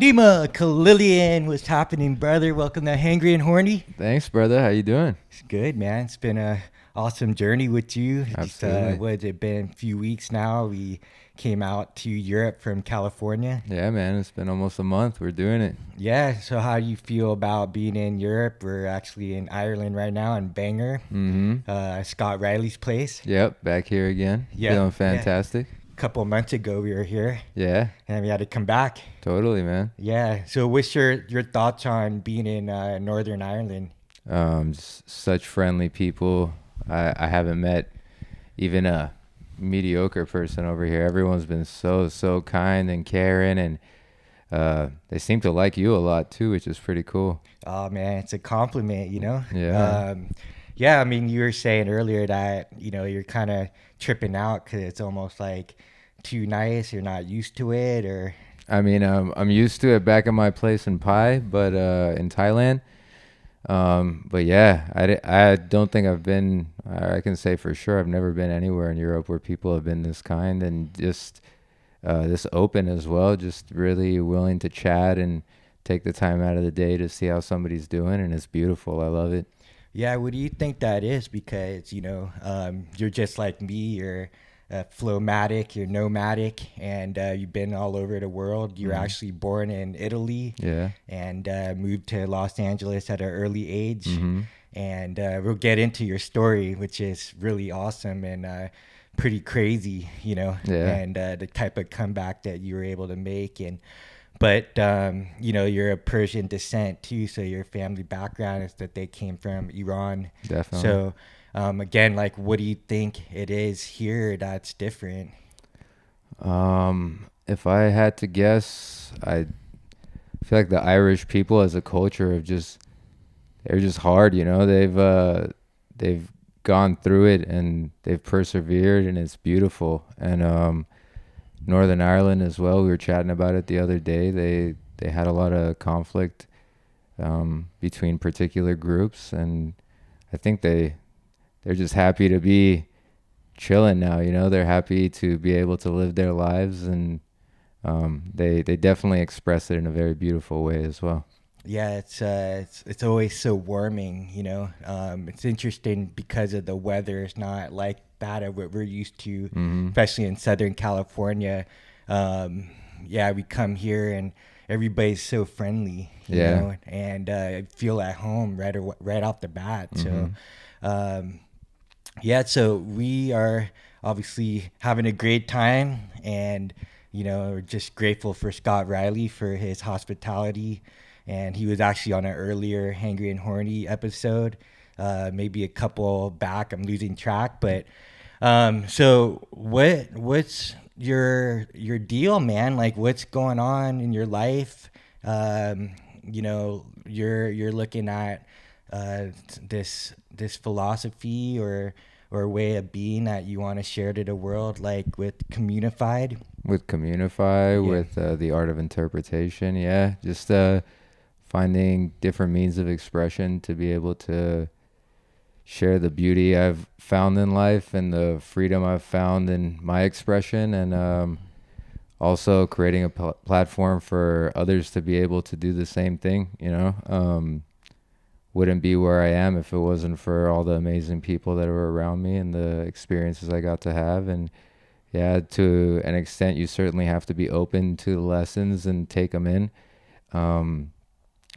Nima Khalilian, what's happening, brother? Welcome to Hangry and Horny. Thanks, brother. How you doing? It's good, man. It's been a awesome journey with you. Absolutely. What has it been? A few weeks now. We came out to Europe from California. Yeah, man. It's been almost a month. We're doing it. Yeah. So how do you feel about being in Europe? We're actually in Ireland right now, in Bangor, Scott Riley's place. Yep. Back here again. Yeah, Feeling yeah. fantastic. A couple of months ago, we were here, Yeah. and we had to come back. Totally, man. Yeah. So what's your thoughts on being in Northern Ireland? Just such friendly people. I haven't met even a mediocre person over here. Everyone's been so kind and caring, and they seem to like you a lot too, which is pretty cool. Oh man, it's a compliment, you know. Yeah. Yeah. I mean, you were saying earlier that you're kind of tripping out because it's almost like too nice. You're not used to it, or I mean, I'm used to it back at my place in Pai, but in Thailand. But yeah, I don't think I've been, I can say for sure, I've never been anywhere in Europe where people have been this kind and just this open as well, just really willing to chat and take the time out of the day to see how somebody's doing. And it's beautiful. I love it. yeah. What do you think that is? Because you're just like me. You're flowmatic. You're nomadic, and you've been all over the world. You're actually born in Italy, Yeah. and moved to Los Angeles at an early age. Mm-hmm. And we'll get into your story, which is really awesome and pretty crazy, Yeah. and the type of comeback that you were able to make. But you're a Persian descent too, so your family background is that they came from Iran. Definitely. So again, like, what do you think it is here that's different? If I had to guess, I feel like the Irish people as a culture they're just hard, they've gone through it and they've persevered and it's beautiful. And Northern Ireland as well, we were chatting about it the other day. They had a lot of conflict between particular groups, and I think they're just happy to be chilling now, they're happy to be able to live their lives, and they definitely express it in a very beautiful way as well. Yeah, it's always so warming, It's interesting because of the weather. It's not like that of what we're used to, especially in Southern California. Yeah, we come here and everybody's so friendly, Yeah. and I feel at home right off the bat. So, yeah, so we are obviously having a great time, and we're just grateful for Scott Riley for his hospitality. And he was actually on an earlier Hangry and Horny episode, maybe a couple back. I'm losing track, but so what's your deal, man? Like, what's going on in your life? You're looking at this philosophy or way of being that you want to share to the world, like with Come Unified. With Come Unify, Yeah. with the art of interpretation, yeah, just finding different means of expression to be able to share the beauty I've found in life and the freedom I've found in my expression, and also creating a platform for others to be able to do the same thing. Wouldn't be where I am if it wasn't for all the amazing people that were around me and the experiences I got to have. And yeah, to an extent, you certainly have to be open to the lessons and take them in.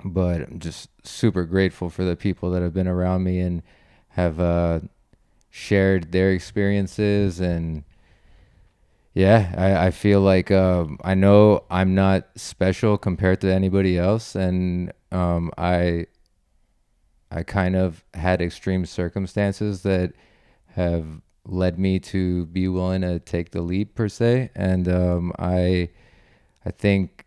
But I'm just super grateful for the people that have been around me and have shared their experiences. And yeah, I feel like I know I'm not special compared to anybody else. And I kind of had extreme circumstances that have led me to be willing to take the leap per se. And I think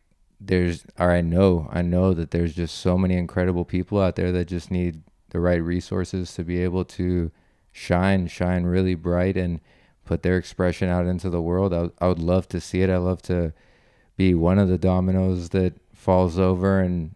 I know that there's just so many incredible people out there that just need the right resources to be able to shine really bright and put their expression out into the world. I would love to see it. I love to be one of the dominoes that falls over and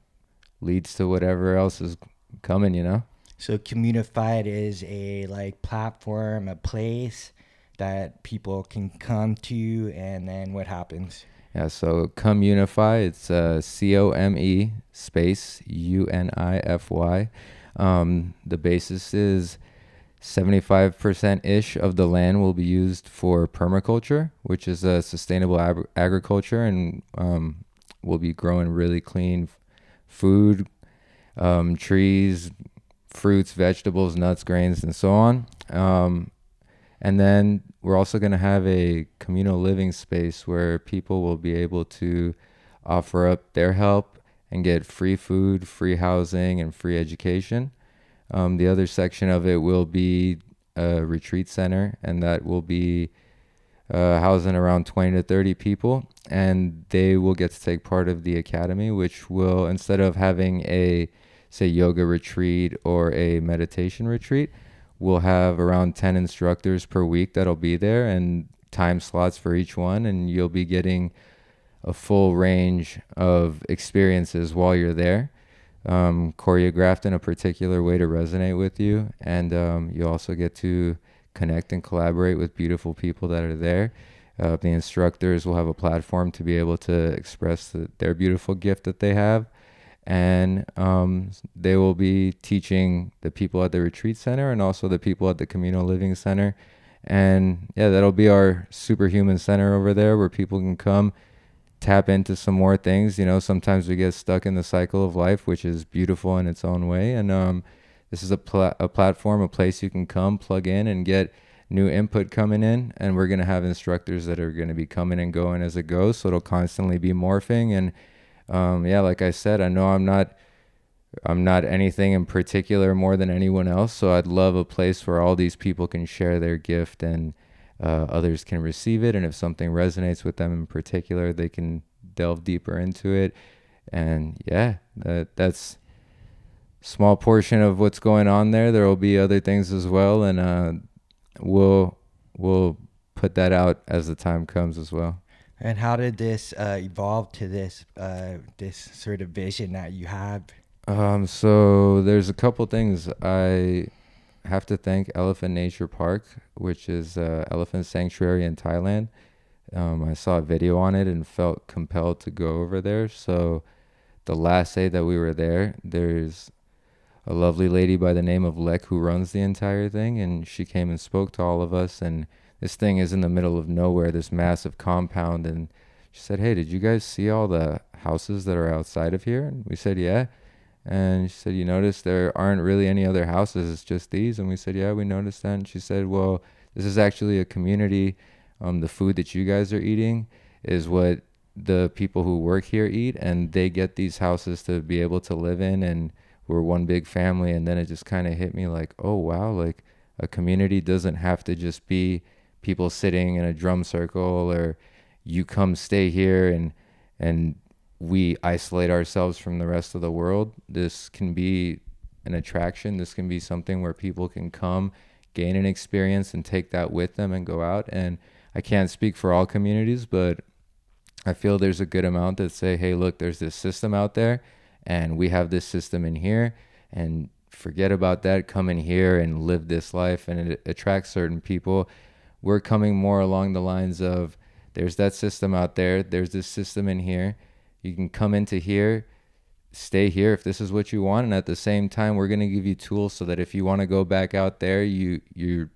leads to whatever else is coming. So Come Unified is a platform, a place that people can come to, and then what happens? Yeah, so Come Unify, it's COME space UNIFY. The basis is 75% ish of the land will be used for permaculture, which is a sustainable agriculture, and we'll be growing really clean food, trees, fruits, vegetables, nuts, grains, and so on. And then we're also going to have a communal living space where people will be able to offer up their help and get free food, free housing, and free education. The other section of it will be a retreat center, and that will be housing around 20 to 30 people. And they will get to take part of the academy, which will, instead of having a, say, yoga retreat or a meditation retreat, we'll have around 10 instructors per week that'll be there and time slots for each one. And you'll be getting a full range of experiences while you're there, choreographed in a particular way to resonate with you. And you also get to connect and collaborate with beautiful people that are there. The instructors will have a platform to be able to express their beautiful gift that they have. And they will be teaching the people at the retreat center and also the people at the communal living center. And yeah, that'll be our superhuman center over there where people can come tap into some more things. You know, sometimes we get stuck in the cycle of life, which is beautiful in its own way. And this is a platform, a place you can come, plug in, and get new input coming in. And we're going to have instructors that are going to be coming and going as it goes. So it'll constantly be morphing. And yeah, like I said, I know I'm not anything in particular more than anyone else. So I'd love a place where all these people can share their gift and others can receive it. And if something resonates with them in particular, they can delve deeper into it. And yeah, that's a small portion of what's going on there. There will be other things as well. And we'll put that out as the time comes as well. And how did this evolve to this this sort of vision that you have? So there's a couple things. I have to thank Elephant Nature Park, which is elephant sanctuary in Thailand. I saw a video on it and felt compelled to go over there. So the last day that we were there, there's a lovely lady by the name of Lek who runs the entire thing, and she came and spoke to all of us. And this thing is in the middle of nowhere, this massive compound. And she said, "Hey, did you guys see all the houses that are outside of here?" And we said, "Yeah." And she said, "You notice there aren't really any other houses, it's just these?" And we said, "Yeah, we noticed that." And she said, "Well, this is actually a community. The food that you guys are eating is what the people who work here eat, and they get these houses to be able to live in, and we're one big family." And then it just kind of hit me like, oh, wow, like a community doesn't have to just be people sitting in a drum circle, or you come stay here and we isolate ourselves from the rest of the world. This can be an attraction. This can be something where people can come, gain an experience, and take that with them and go out. And I can't speak for all communities, but I feel there's a good amount that say, hey, look, there's this system out there, and we have this system in here, and forget about that. Come in here and live this life, and it attracts certain people. We're coming more along the lines of, there's that system out there, there's this system in here. You can come into here, stay here if this is what you want, and at the same time, we're going to give you tools so that if you want to go back out there, you're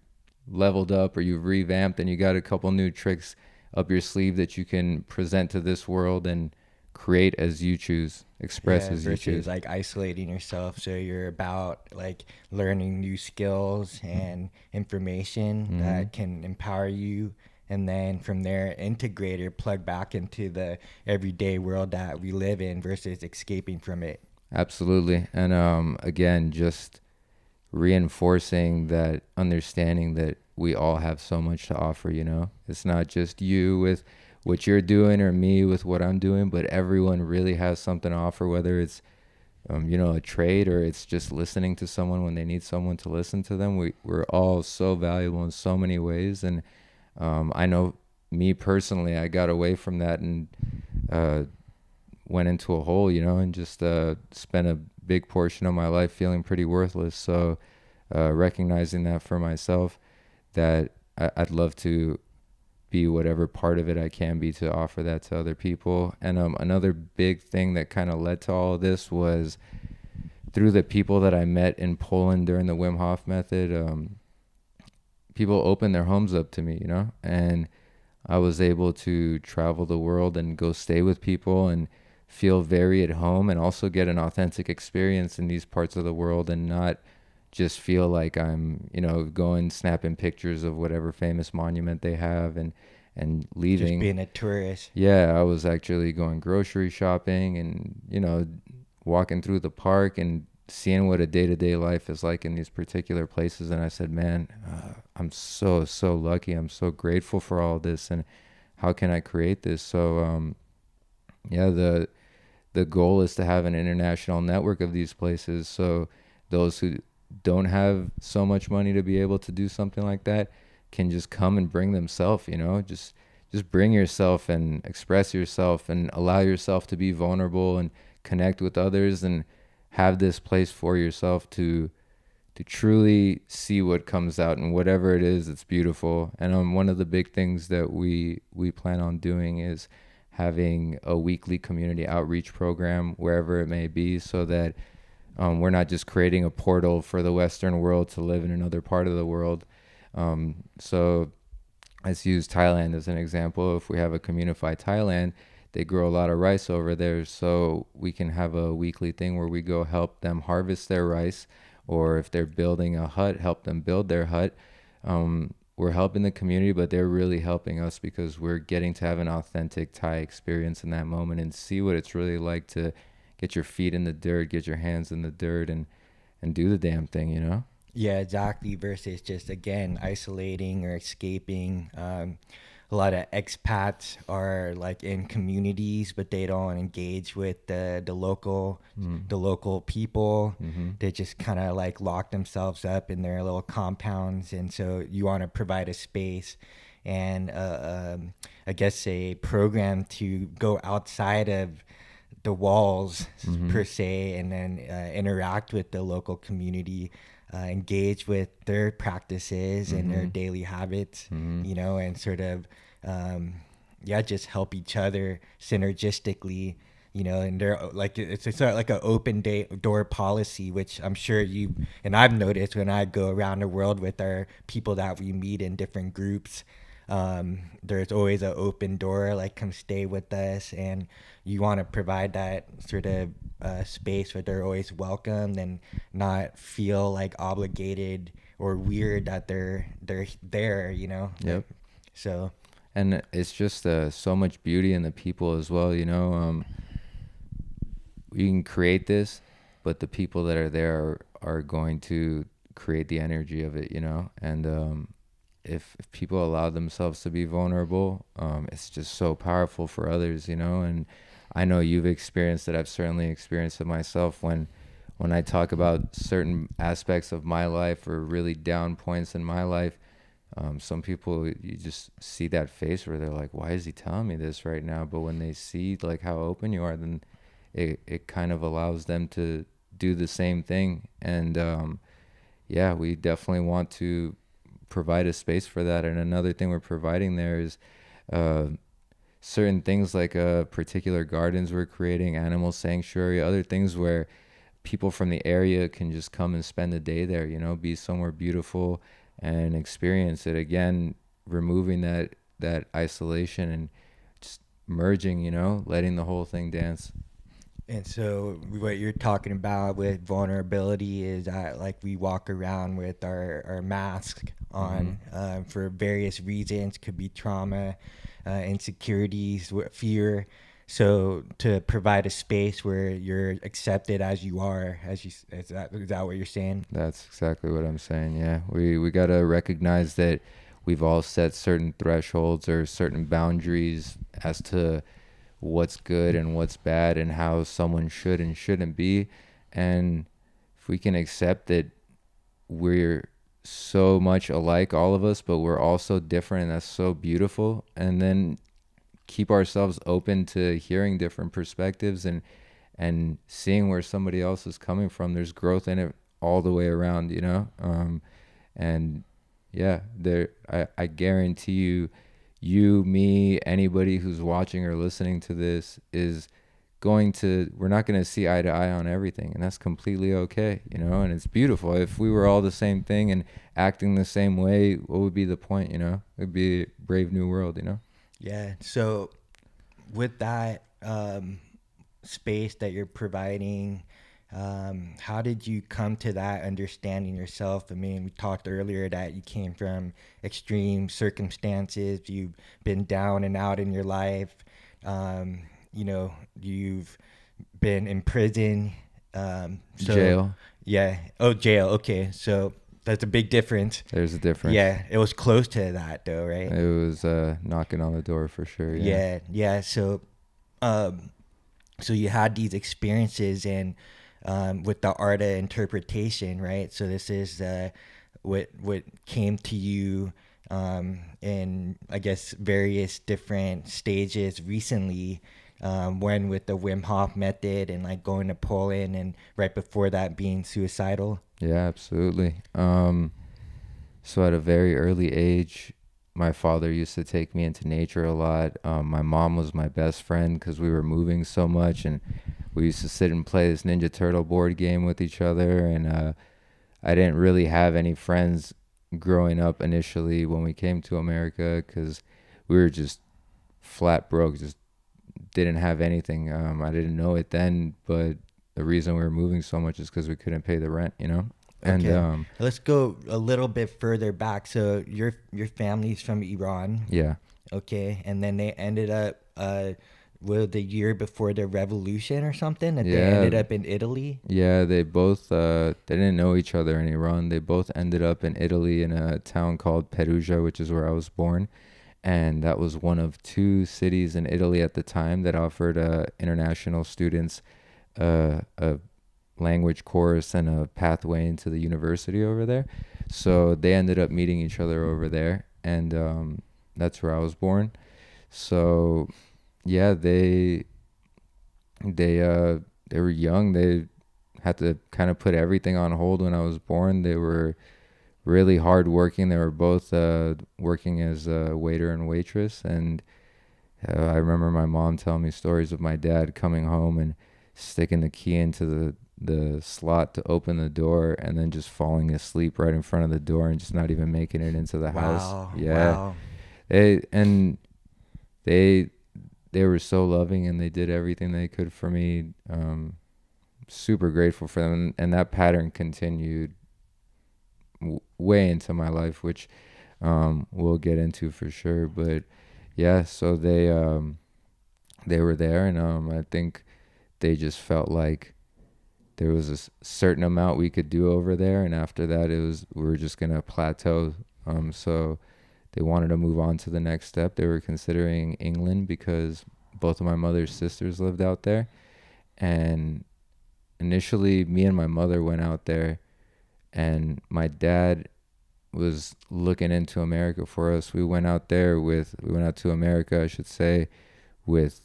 leveled up or you've revamped and you got a couple new tricks up your sleeve that you can present to this world and create as you choose, express as you choose. Like isolating yourself. So you're about like learning new skills and information that can empower you, and then from there integrate or plug back into the everyday world that we live in versus escaping from it. Absolutely. And again, just reinforcing that understanding that we all have so much to offer. It's not just you with what you're doing or me with what I'm doing, but everyone really has something to offer, whether it's a trade or it's just listening to someone when they need someone to listen to them. We're all so valuable in so many ways. And I know me personally, I got away from that and went into a hole, and just spent a big portion of my life feeling pretty worthless. So recognizing that for myself, that I'd love to be whatever part of it I can be to offer that to other people. And another big thing that kind of led to all of this was through the people that I met in Poland during the Wim Hof method. People opened their homes up to me, you know, and I was able to travel the world and go stay with people and feel very at home, and also get an authentic experience in these parts of the world, and not just feel like I'm, you know, going snapping pictures of whatever famous monument they have and Just leaving. being a tourist. Yeah, I was actually going grocery shopping and, you know, walking through the park and seeing what a day-to-day life is like in these particular places. And I said, man, I'm so lucky. I'm so grateful for all this. And how can I create this? So, yeah, the goal is to have an international network of these places. So those who don't have so much money to be able to do something like that can just come and bring themselves, you know, just bring yourself and express yourself and allow yourself to be vulnerable and connect with others, and have this place for yourself to truly see what comes out, and whatever it is, it's beautiful. And one of the big things that we plan on doing is having a weekly community outreach program wherever it may be, so that we're not just creating a portal for the Western world to live in another part of the world. So let's use Thailand as an example. If we have a Come Unify Thailand, they grow a lot of rice over there, so we can have a weekly thing where we go help them harvest their rice, or if they're building a hut, help them build their hut. We're helping the community, but they're really helping us, because we're getting to have an authentic Thai experience in that moment and see what it's really like to get your feet in the dirt, get your hands in the dirt, and do the damn thing, you know? Yeah, exactly. Versus just, again, isolating or escaping. A lot of expats are like in communities, but they don't engage with the local people. Mm-hmm. They just kind of like lock themselves up in their little compounds, and so you want to provide a space and I guess a program to go outside of the walls Mm-hmm. per se, and then interact with the local community, engage with their practices and their Mm-hmm. daily habits, Mm-hmm. you know, and sort of yeah, just help each other synergistically, you know. And they're like, it's sort of like an open door policy, which I'm sure you and I've noticed when I go around the world with our people that we meet in different groups. There's always an open door, like, come stay with us, and you want to provide that sort of space where they're always welcomed and not feel like obligated or weird that they're there, you know. Yep. So And it's just so much beauty in the people as well, you know. You can create this, but the people that are there are going to create the energy of it, you know. And if people allow themselves to be vulnerable, it's just so powerful for others, you know. And I know you've experienced it. I've certainly experienced it myself when I talk about certain aspects of my life or really down points in my life. Some people, you just see that face where they're like, why is he telling me this right now? But when they see like how open you are, then it kind of allows them to do the same thing. And yeah, we definitely want to provide a space for that. And another thing we're providing there is uh, certain things like particular gardens we're creating, animal sanctuary, other things where people from the area can just come and spend a day there, you know, be somewhere beautiful and experience it. Again, removing that isolation and just merging, you know, letting the whole thing dance. And so what you're talking about with vulnerability is that, like, we walk around with our mask on for various reasons. Could be trauma, insecurities, fear. So to provide a space where you're accepted as you are, is that what you're saying? That's exactly what I'm saying. Yeah, we got to recognize that we've all set certain thresholds or certain boundaries as to what's good and what's bad and how someone should and shouldn't be. And if we can accept that we're so much alike, all of us, but we're all so different, and that's so beautiful. And then keep ourselves open to hearing different perspectives and seeing where somebody else is coming from. There's growth in it all the way around, you know. And yeah, I guarantee you, you, me, anybody who's watching or listening to this is we're not going to see eye to eye on everything, and that's completely okay, you know. And it's beautiful. If we were all the same thing and acting the same way, what would be the point, you know? It'd be a brave new world, you know. Yeah. So with that space that you're providing, how did you come to that understanding yourself? I mean, we talked earlier that you came from extreme circumstances. You've been down and out in your life. You know, you've been in prison. So Jail. yeah. Oh, jail. Okay. So that's a big difference. There's a difference. Yeah. It was close to that though, right? It was knocking on the door for sure. Yeah. Yeah. So, um, so you had these experiences and with the art of interpretation, right? So this is what came to you in, I guess, various different stages recently. One with the Wim Hof method and like going to Poland, and right before that being suicidal. Yeah, absolutely. So at a very early age, my father used to take me into nature a lot. My mom was my best friend because we were moving so much, and we used to sit and play this Ninja Turtle board game with each other. And I didn't really have any friends growing up initially when we came to America because we were just flat broke, just didn't have anything. I didn't know it then, but the reason we were moving so much is because we couldn't pay the rent, you know? And Okay, let's go a little bit further back. So your family's from Iran, yeah. okay, and then they ended up the year before the revolution or something that they ended Yeah. up in Italy. Yeah, they both they didn't know each other in Iran. They both ended up in Italy in a town called Perugia, which is where I was born. And that was one of two cities in Italy at the time that offered international students a language course and a pathway into the university over there. So they ended up meeting each other over there, and that's where I was born. So yeah, they were young. They had to kind of put everything on hold when I was born. They were really hard working. They were both working as a waiter and waitress, and I remember my mom telling me stories of my dad coming home and sticking the key into the slot to open the door and then just falling asleep right in front of the door and just not even making it into the house. Wow, Yeah. wow. They they were so loving and they did everything they could for me. Super grateful for them, and that pattern continued way into my life, which we'll get into for sure. But yeah, so they were there, and I think they just felt like there was a certain amount we could do over there, and after that we were just gonna plateau. So they wanted to move on to the next step. They were considering England because both of my mother's sisters lived out there, and initially me and my mother went out there, and my dad was looking into America for us. We went out to America, I should say, with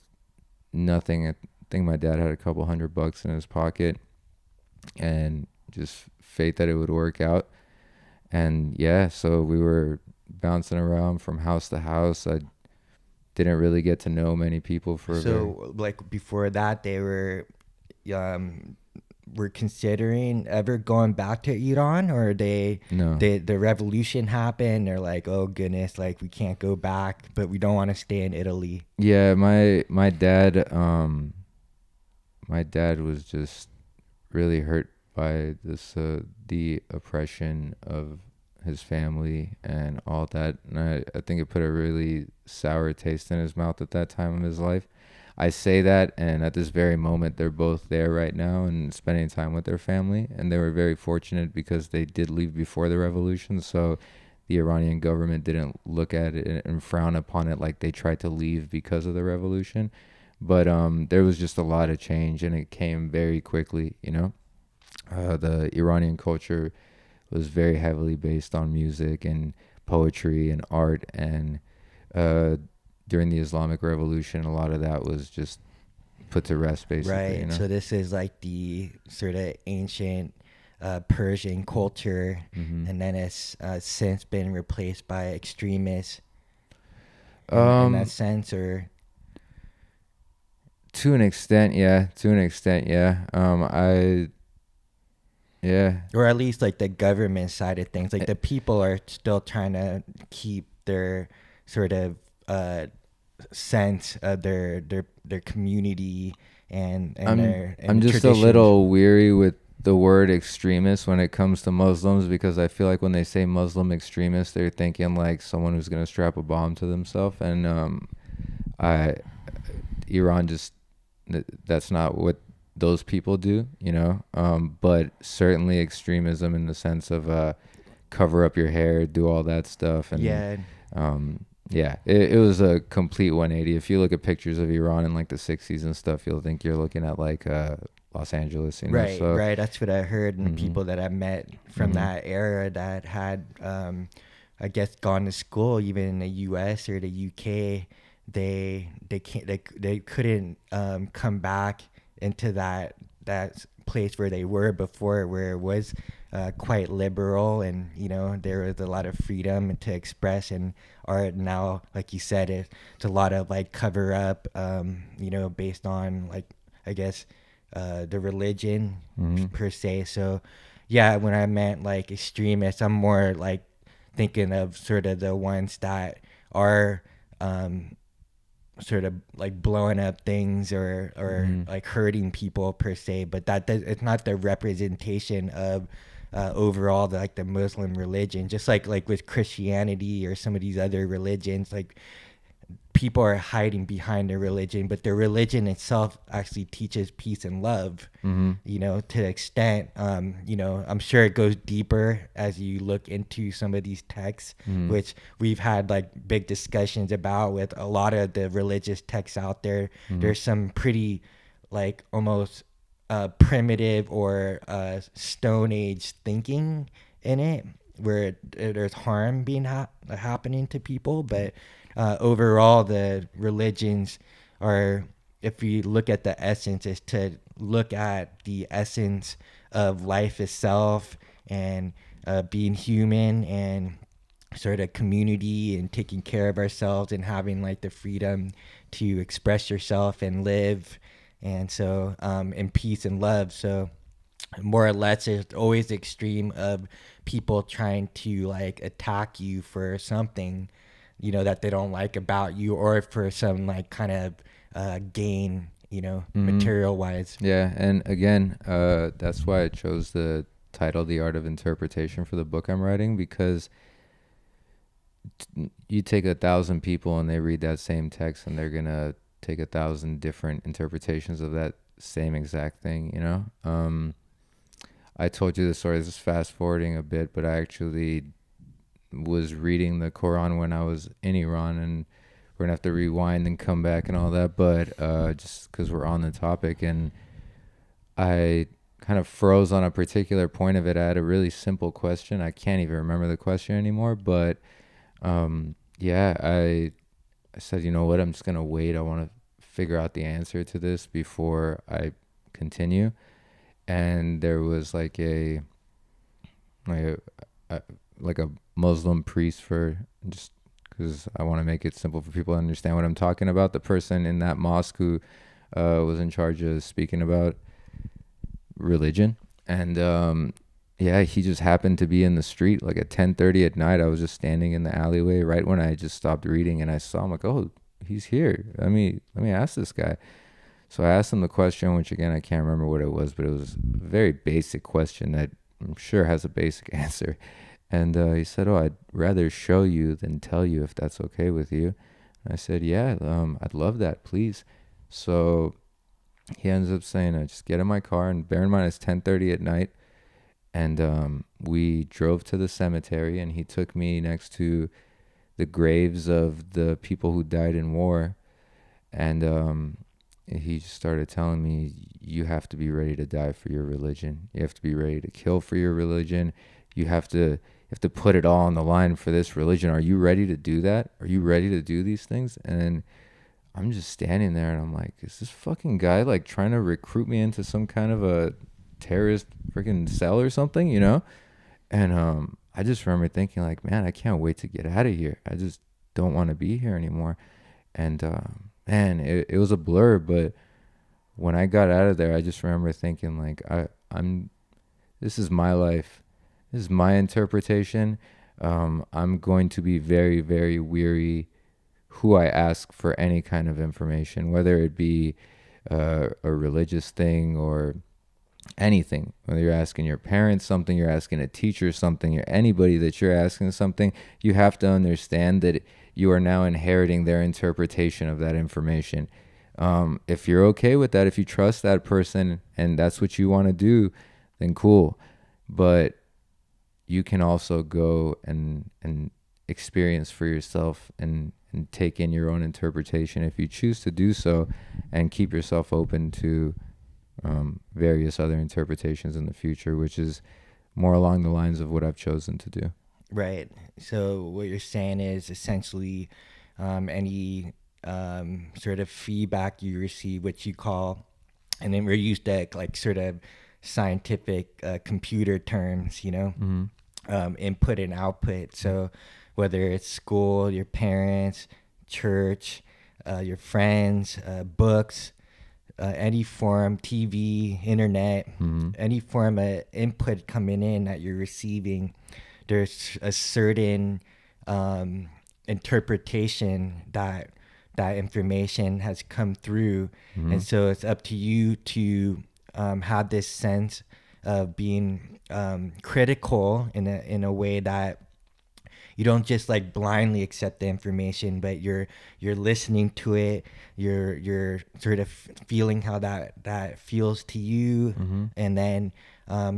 nothing. I think my dad had a couple $100 in his pocket and just faith that it would work out. And yeah, so we were bouncing around from house to house. I didn't really get to know many people for So like before that, they were considering ever going back to Iran, or no. the revolution happened. They're like, oh goodness, like we can't go back, but we don't want to stay in Italy. Yeah, my dad was just really hurt by this the oppression of his family and all that, and I think it put a really sour taste in his mouth at that time of his life. I say that, and at this very moment they're both there right now and spending time with their family, and they were very fortunate because they did leave before the revolution, so the Iranian government didn't look at it and frown upon it like they tried to leave because of the revolution. But there was just a lot of change, and it came very quickly, you know. The Iranian culture was very heavily based on music and poetry and art, and uh, during the Islamic Revolution, a lot of that was just put to rest, basically. Right. You know? So this is like the sort of ancient Persian culture, Hmm. and then it's since been replaced by extremists. in that Um, sense, or to an extent, yeah. To an extent, yeah. Yeah. or at least like the government side of things, like Eh, the people are still trying to keep their sort of sense of their community and their I'm and just a traditions. little weary with the word extremist when it comes to Muslims because I feel like when they say Muslim extremist, they're thinking like someone who's gonna strap a bomb to themselves, and I Iran just that's not what those people do, you know. But certainly extremism in the sense of cover up your hair, do all that stuff, and Yeah, yeah, it was a complete 180. If you look at pictures of Iran in like the 60s and stuff, you'll think you're looking at like Los Angeles, you know. right, So, right. That's what I heard, and the hmm people that I met from hmm that era that had, I guess, gone to school, even in the U.S. or the U.K., they can't they couldn't come back into that place where they were before, where it was quite liberal, and there was a lot of freedom to express and art. Now, like you said, it's a lot of like cover up, based on like, I guess, the religion hmm per se. So yeah, when I meant like extremists, I'm more like thinking of sort of the ones that are sort of like blowing up things or hmm like hurting people per se, but it's not the representation of overall like the Muslim religion. Just like with Christianity or some of these other religions, like people are hiding behind their religion, but their religion itself actually teaches peace and love. hmm To the extent, I'm sure it goes deeper as you look into some of these texts, hmm which we've had like big discussions about with a lot of the religious texts out there. hmm There's some pretty like almost primitive or Stone Age thinking in it, where there's harm being happening to people. But overall, the religions are, if you look at the essence, is to look at the essence of life itself and being human and sort of community and taking care of ourselves and having like the freedom to express yourself and live, and so in peace and love. So more or less, it's always the extreme of people trying to like attack you for something that they don't like about you, or for some like kind of gain, hmm material wise. Yeah, and again, that's why I chose the title "The Art of Interpretation" for the book I'm writing because you take 1,000 people and they read that same text and they're gonna take 1,000 different interpretations of that same exact thing, you know. I told you this story. This is fast forwarding a bit, but I actually was reading the Quran when I was in Iran, and we're gonna have to rewind and come back and all that. But just because we're on the topic, and I kind of froze on a particular point of it. I had a really simple question. I can't even remember the question anymore, but yeah, I said, you know what? I'm just gonna wait. I want to figure out the answer to this before I continue. And there was like a, a like a Muslim priest, for just because I want to make it simple for people to understand what I'm talking about. The person in that mosque who was in charge of speaking about religion, and yeah, he just happened to be in the street like at 10:30 at night. I was just standing in the alleyway right when I just stopped reading, and I saw him. Like, oh, he's here. Let me ask this guy. So I asked him the question, which again I can't remember what it was, but it was a very basic question that I'm sure has a basic answer. And he said, "Oh, I'd rather show you than tell you if that's okay with you." And I said, "Yeah, I'd love that, please." So he ends up saying, "Just get in my car," and bear in mind it's 10:30 at night, and we drove to the cemetery, and he took me next to the graves of the people who died in war, and he just started telling me, "You have to be ready to die for your religion. You have to be ready to kill for your religion. You have to put it all on the line for this religion. Are you ready to do that? Are you ready to do these things?" And I'm just standing there and I'm like, is this fucking guy like trying to recruit me into some kind of a terrorist freaking cell or something, you know? And I just remember thinking like, man, I can't wait to get out of here. don't want to be here anymore. And man, it was a blur, but when I got out of there, I just remember thinking like I'm this is my life. This is my interpretation. I'm going to be very, very weary who I ask for any kind of information, whether it be a religious thing or anything. Whether you're asking your parents something, you're asking a teacher something, or anybody that you're asking something, you have to understand that you are now inheriting their interpretation of that information. If you're okay with that, if you trust that person and that's what you want to do, then cool. But you can also go and experience for yourself and take in your own interpretation if you choose to do so, and keep yourself open to various other interpretations in the future, which is more along the lines of what I've chosen to do. Right. So what you're saying is essentially any sort of feedback you receive, which you call, and then we're used to like sort of scientific computer terms, Mm-hmm. Input and output. So whether it's school, your parents, church, your friends, books, any form, TV, internet, Mm-hmm. any form of input coming in that you're receiving, there's a certain interpretation that information has come through. Mm-hmm. And so it's up to you to have this sense of being critical in a way that you don't just like blindly accept the information, but you're listening to it, you're sort of feeling how that feels to you, Mm-hmm. and then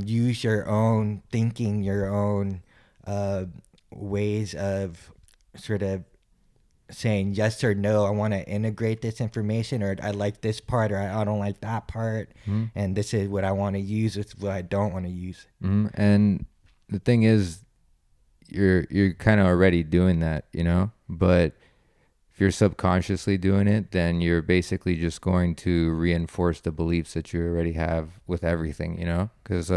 use your own thinking, your own ways of sort of saying yes or no. I want to integrate this information, or I like this part, or I don't like that part, Mm-hmm. and this is what I want to use. This is what I don't want to use. Mm-hmm. And the thing is, you're kind of already doing that, but if you're subconsciously doing it, then you're basically just going to reinforce the beliefs that you already have with everything, because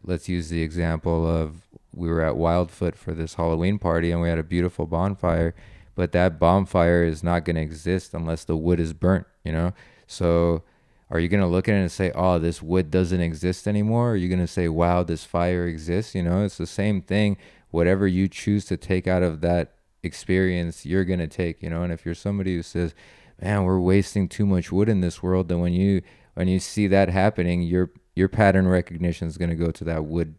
let's use the example of, we were at Wildfoot for this Halloween party and we had a beautiful bonfire, but that bonfire is not going to exist unless the wood is burnt, so are you going to look at it and say, oh, this wood doesn't exist anymore? Or are you going to say, wow, this fire exists? It's the same thing. Whatever you choose to take out of that experience, you're going to take, and if you're somebody who says, man, we're wasting too much wood in this world, then when you see that happening, your pattern recognition is going to go to that wood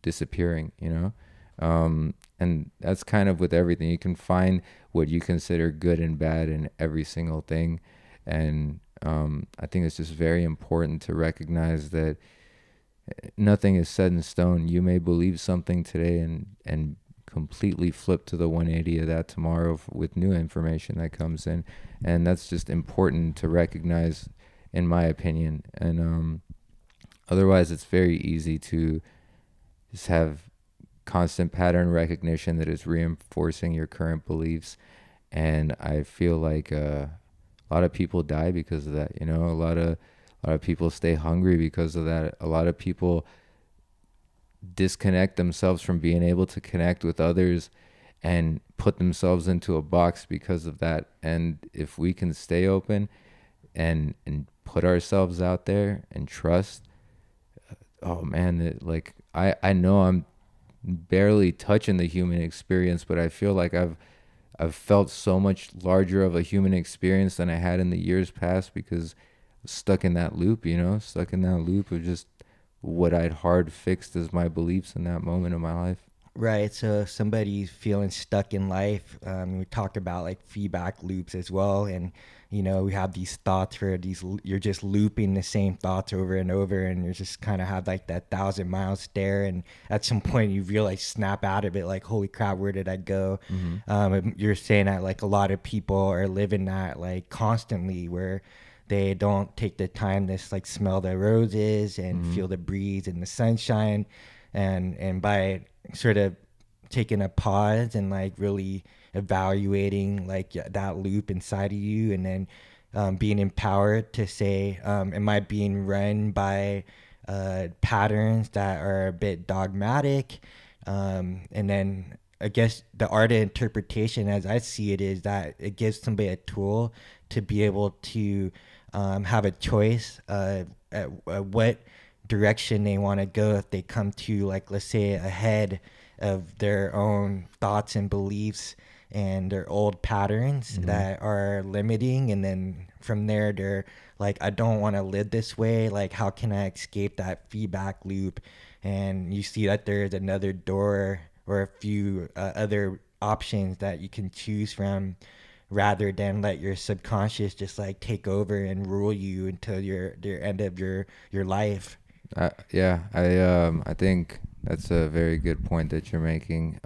disappearing, and that's kind of with everything. You can find what you consider good and bad in every single thing. And I think it's just very important to recognize that nothing is set in stone. You may believe something today and completely flip to the 180 of that tomorrow with new information that comes in. And that's just important to recognize, in my opinion. And otherwise, it's very easy to just have constant pattern recognition that is reinforcing your current beliefs. And I feel like a lot of people die because of that. A lot of people stay hungry because of that. A lot of people disconnect themselves from being able to connect with others and put themselves into a box because of that. And if we can stay open and put ourselves out there and trust, oh man, I know I'm barely touching the human experience, but I feel like I've felt so much larger of a human experience than I had in the years past, because I was stuck in that loop, stuck in that loop of just what I'd hard fixed as my beliefs in that moment of my life. Right. So if somebody's feeling stuck in life, we talk about like feedback loops as well. And, we have these thoughts where you're just looping the same thoughts over and over, and you're just kind of have like that 1,000-mile stare. And at some point you realize, snap out of it, like, holy crap, where did I go? Mm-hmm. You're saying that like a lot of people are living that like constantly, where they don't take the time to like smell the roses and Mm-hmm. feel the breeze and the sunshine. And by sort of taking a pause and like really evaluating like that loop inside of you, and then being empowered to say, am I being run by patterns that are a bit dogmatic, and then I guess the art of interpretation, as I see it, is that it gives somebody a tool to be able to have a choice at what direction they want to go if they come to, like, let's say, ahead of their own thoughts and beliefs and their old patterns Mm-hmm. that are limiting. And then from there, they're like, I don't want to live this way. Like, how can I escape that feedback loop? And you see that there's another door or a few other options that you can choose from, rather than let your subconscious just like take over and rule you until your end of your life. I think that's a very good point that you're making.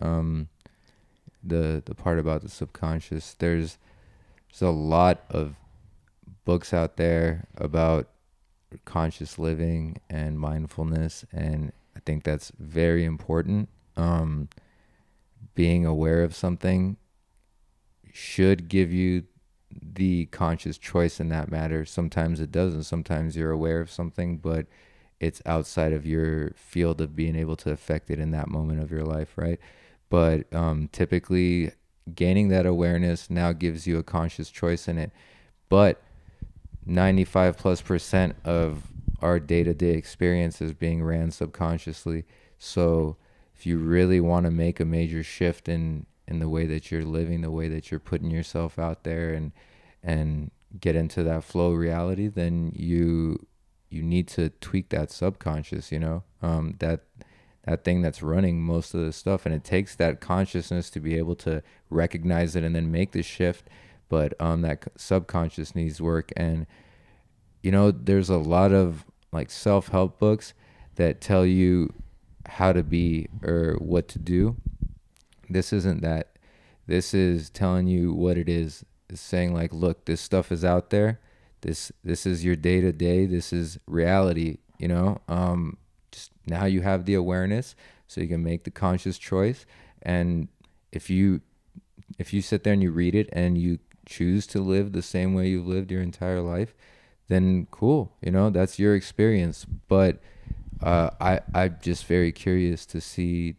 The part about the subconscious. There's a lot of books out there about conscious living and mindfulness, and I think that's very important. Being aware of something should give you the conscious choice in that matter. Sometimes it doesn't. Sometimes you're aware of something, but it's outside of your field of being able to affect it in that moment of your life, right? But typically, gaining that awareness now gives you a conscious choice in it. But 95+% of our day-to-day experience is being ran subconsciously. So if you really want to make a major shift in the way that you're living, the way that you're putting yourself out there, and get into that flow reality, then you need to tweak that subconscious, that thing that's running most of the stuff. And it takes that consciousness to be able to recognize it and then make the shift. But that subconscious needs work. And there's a lot of like self-help books that tell you how to be or what to do. This isn't that. This is telling you what it is. It's saying like, look, this stuff is out there. This is your day to day. This is reality. Just now you have the awareness, so you can make the conscious choice. And if you sit there and you read it and you choose to live the same way you've lived your entire life, then cool. That's your experience. But I'm just very curious to see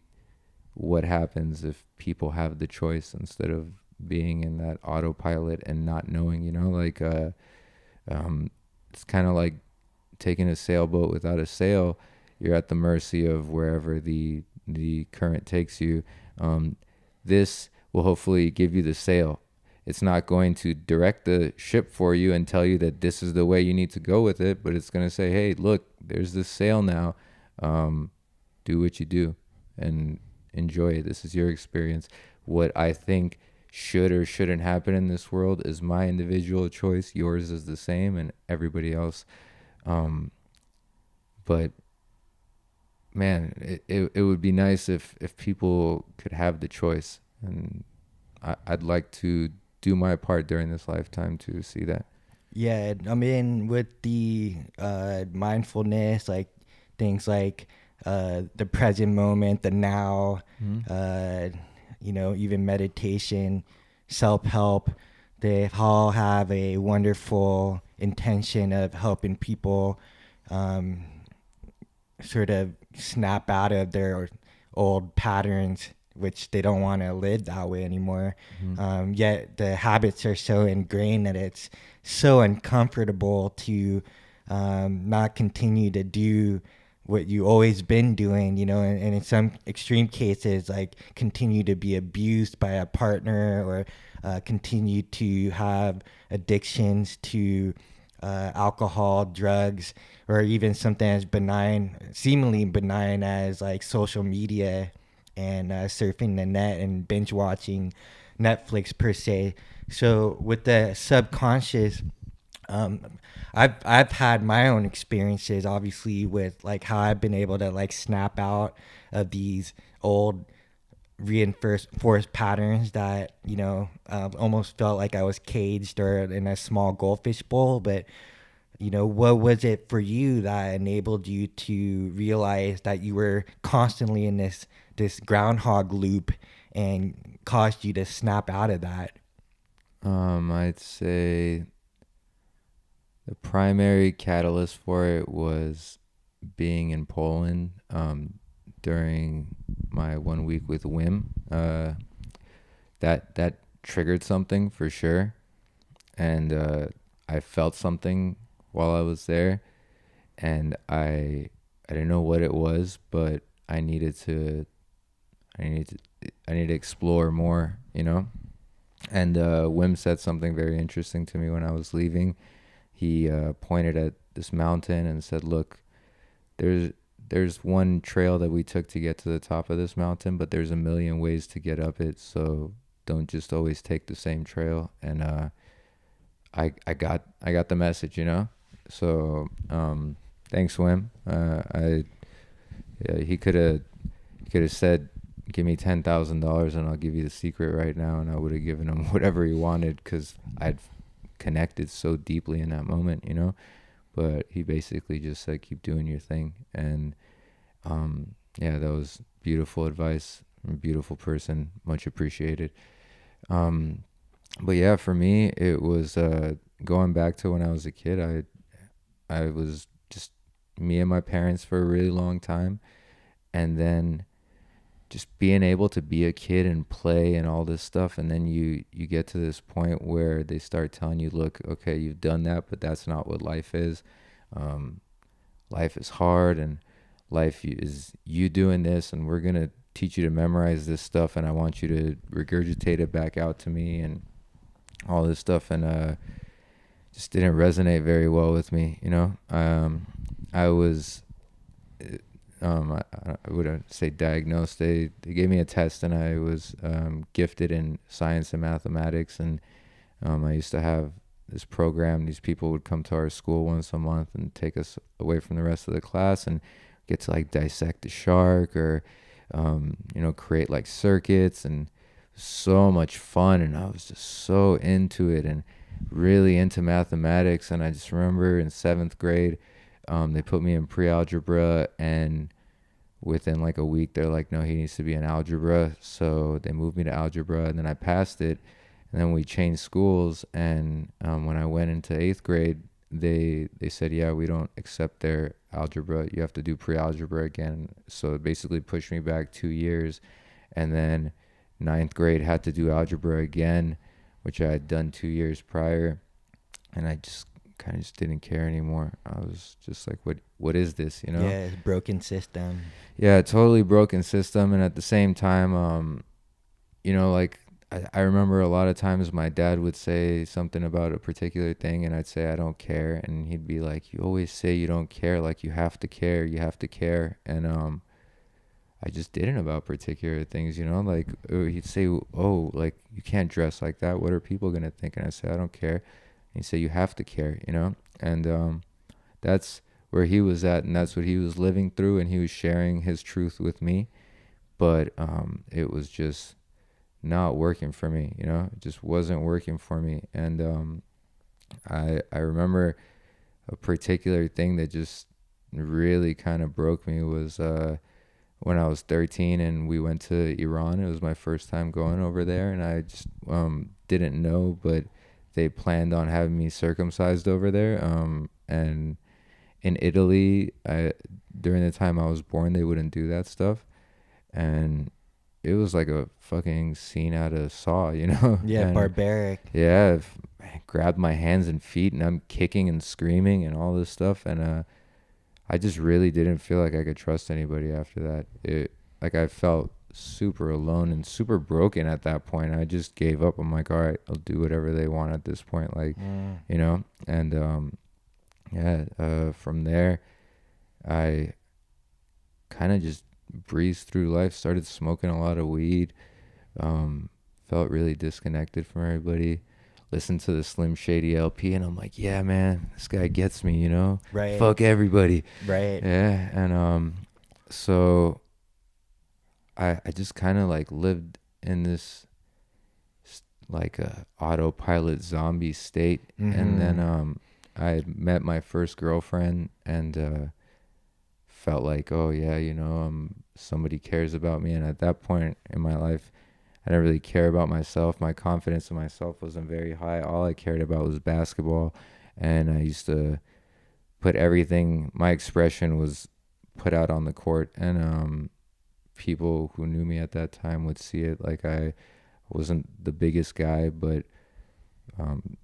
what happens if people have the choice instead of being in that autopilot and not knowing, it's kind of like taking a sailboat without a sail. You're at the mercy of wherever the current takes you. This will hopefully give you the sail. It's not going to direct the ship for you and tell you that this is the way you need to go with it, but it's going to say, hey, look, there's this sail now. Do what you do and enjoy it. This is your experience. What I think should or shouldn't happen in this world is my individual choice. Yours is the same, and everybody else. But man, it would be nice if people could have the choice, and I'd like to do my part during this lifetime to see that. Yeah, I mean, with the mindfulness, like things like the present moment, the now, Mm-hmm. even meditation, self help, they all have a wonderful intention of helping people um, sort of snap out of their old patterns, which they don't want to live that way anymore. Mm-hmm. Yet the habits are so ingrained that it's so uncomfortable to not continue to do what you always been doing, and in some extreme cases, like continue to be abused by a partner, or continue to have addictions to alcohol, drugs, or even something as benign, seemingly benign, as like social media and surfing the net and binge watching Netflix per se. So with the subconscious, um, I've had my own experiences, obviously, with like how I've been able to like snap out of these old reinforced patterns that almost felt like I was caged or in a small goldfish bowl. But what was it for you that enabled you to realize that you were constantly in this groundhog loop and caused you to snap out of that? I'd say the primary catalyst for it was being in Poland. during my 1 week with Wim. That triggered something for sure, and I felt something while I was there, and I didn't know what it was, but I needed I need to explore more, you know. And Wim said something very interesting to me when I was leaving. He pointed at this mountain and said, "Look, there's there's one trail that we took to get to the top of this mountain, but there's a million ways to get up it. So don't just always take the same trail." And I got the message, you know. So thanks, Wim. I Yeah, he could have said, "Give me $10,000 and I'll give you the secret right now," and I would have given him whatever he wanted because I'd connected so deeply in that moment, you know. But he basically just said, "Keep doing your thing," and yeah, that was beautiful advice. Beautiful person, much appreciated. Um, but yeah, for me, it was going back to when I was a kid. I was just me and my parents for a really long time, and then just being able to be a kid and play and all this stuff, and then you get to this point where they start telling you, look, okay, you've done that, but that's not what life is. um, Life is hard, and life is you doing this, and we're gonna teach you to memorize this stuff, and I want you to regurgitate it back out to me and all this stuff. And just didn't resonate very well with me, you know. I was I wouldn't say diagnosed. They gave me a test, and I was gifted in science and mathematics. And I used to have this program. These people would come to our school once a month and take us away from the rest of the class and get to like dissect a shark or create like circuits, and so much fun. And I was just so into it and really into mathematics. And I just remember in seventh grade, they put me in pre-algebra, and within like a week, they're like, no, he needs to be in algebra. So they moved me to algebra, and then I passed it. And then we changed schools, and when I went into eighth grade, they said, yeah, we don't accept their algebra. You have to do pre-algebra again. So it basically pushed me back 2 years. And then ninth grade had to do algebra again, which I had done 2 years prior. And I just kind of just didn't care anymore. I was just like, what is this, you know? Yeah, it's broken system. Yeah, totally broken system. And at the same time, like I remember a lot of times my dad would say something about a particular thing, and I'd say I don't care, and he'd be like, you always say you don't care, like you have to care, you have to care. And I just didn't about particular things, you know. Like he'd say, oh, like you can't dress like that, what are people gonna think? And I say, I don't care. And he'd say, you have to care, you know. And that's where he was at, and that's what he was living through, and he was sharing his truth with me. But it was just not working for me, you know. It just wasn't working for me. And I remember a particular thing that just really kind of broke me was when I was 13 and we went to Iran. It was my first time going over there, and I just didn't know, but they planned on having me circumcised over there. And in Italy, during the time I was born, they wouldn't do that stuff. And it was like a fucking scene out of Saw, you know? Yeah, And barbaric. yeah, grabbed my hands and feet, and I'm kicking and screaming and all this stuff. And I just really didn't feel like I could trust anybody after that. Like I felt super alone and super broken at that point. I just gave up. I'm like, all right, I'll do whatever they want at this point. Like, you know? And from there, I kind of just breezed through life, started smoking a lot of weed, felt really disconnected from everybody, listened to the Slim Shady LP, and I'm like, yeah, man, this guy gets me, you know? Right. Fuck everybody. Right. Yeah. And so I just kind of like lived in this like a autopilot zombie state. And then I met my first girlfriend, and felt like, oh yeah, you know, somebody cares about me. And at that point in my life, I didn't really care about myself. My confidence in myself wasn't very high. All I cared about was basketball, and I used to put everything, my expression was put out on the court. And people who knew me at that time would see it. Like I wasn't the biggest guy, but um,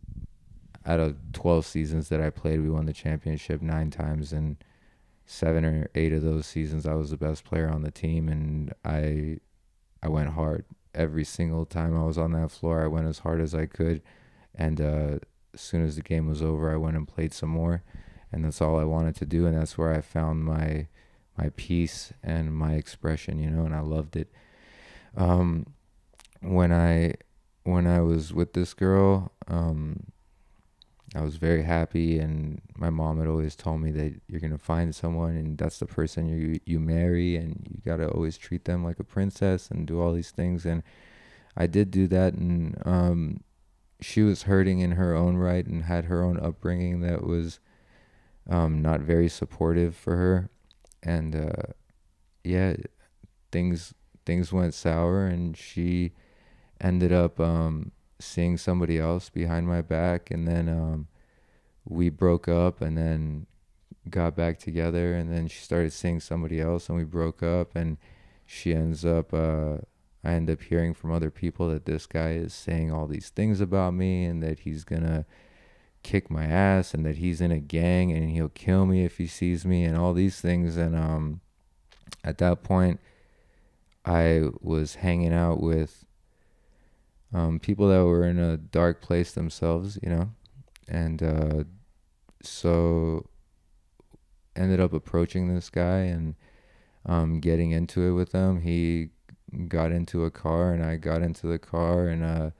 out of 12 seasons that I played, we won the championship 9 times, and 7 or 8 of those seasons I was the best player on the team, and I went hard every single time I was on that floor. I went as hard as I could, and as soon as the game was over, I went and played some more, and that's all I wanted to do, and that's where I found my peace and my expression, you know, and I loved it. Um, when I was with this girl, I was very happy, and my mom had always told me that you're gonna find someone, and that's the person you marry, and you gotta always treat them like a princess and do all these things. And I did do that, and she was hurting in her own right and had her own upbringing that was not very supportive for her, and yeah, things things went sour, and she ended up seeing somebody else behind my back, and then we broke up, and then got back together, and then she started seeing somebody else, and we broke up, and she ends up I end up hearing from other people that this guy is saying all these things about me, and that he's gonna kick my ass, and that he's in a gang, and he'll kill me if he sees me, and all these things. And at that point I was hanging out with people that were in a dark place themselves, you know, and so ended up approaching this guy, and getting into it with him. He got into a car, and I got into the car, and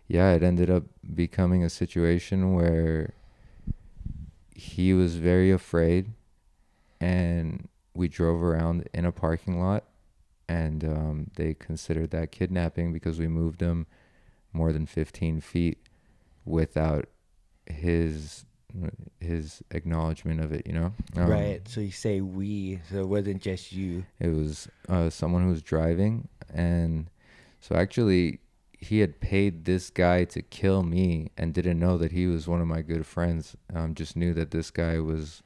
yeah, it ended up becoming a situation where he was very afraid, and we drove around in a parking lot, and they considered that kidnapping because we moved him more than 15 feet without his acknowledgement of it, you know. Right. So you say we, so it wasn't just you. It was someone who was driving, and so actually he had paid this guy to kill me and didn't know that he was one of my good friends. Just knew that this guy was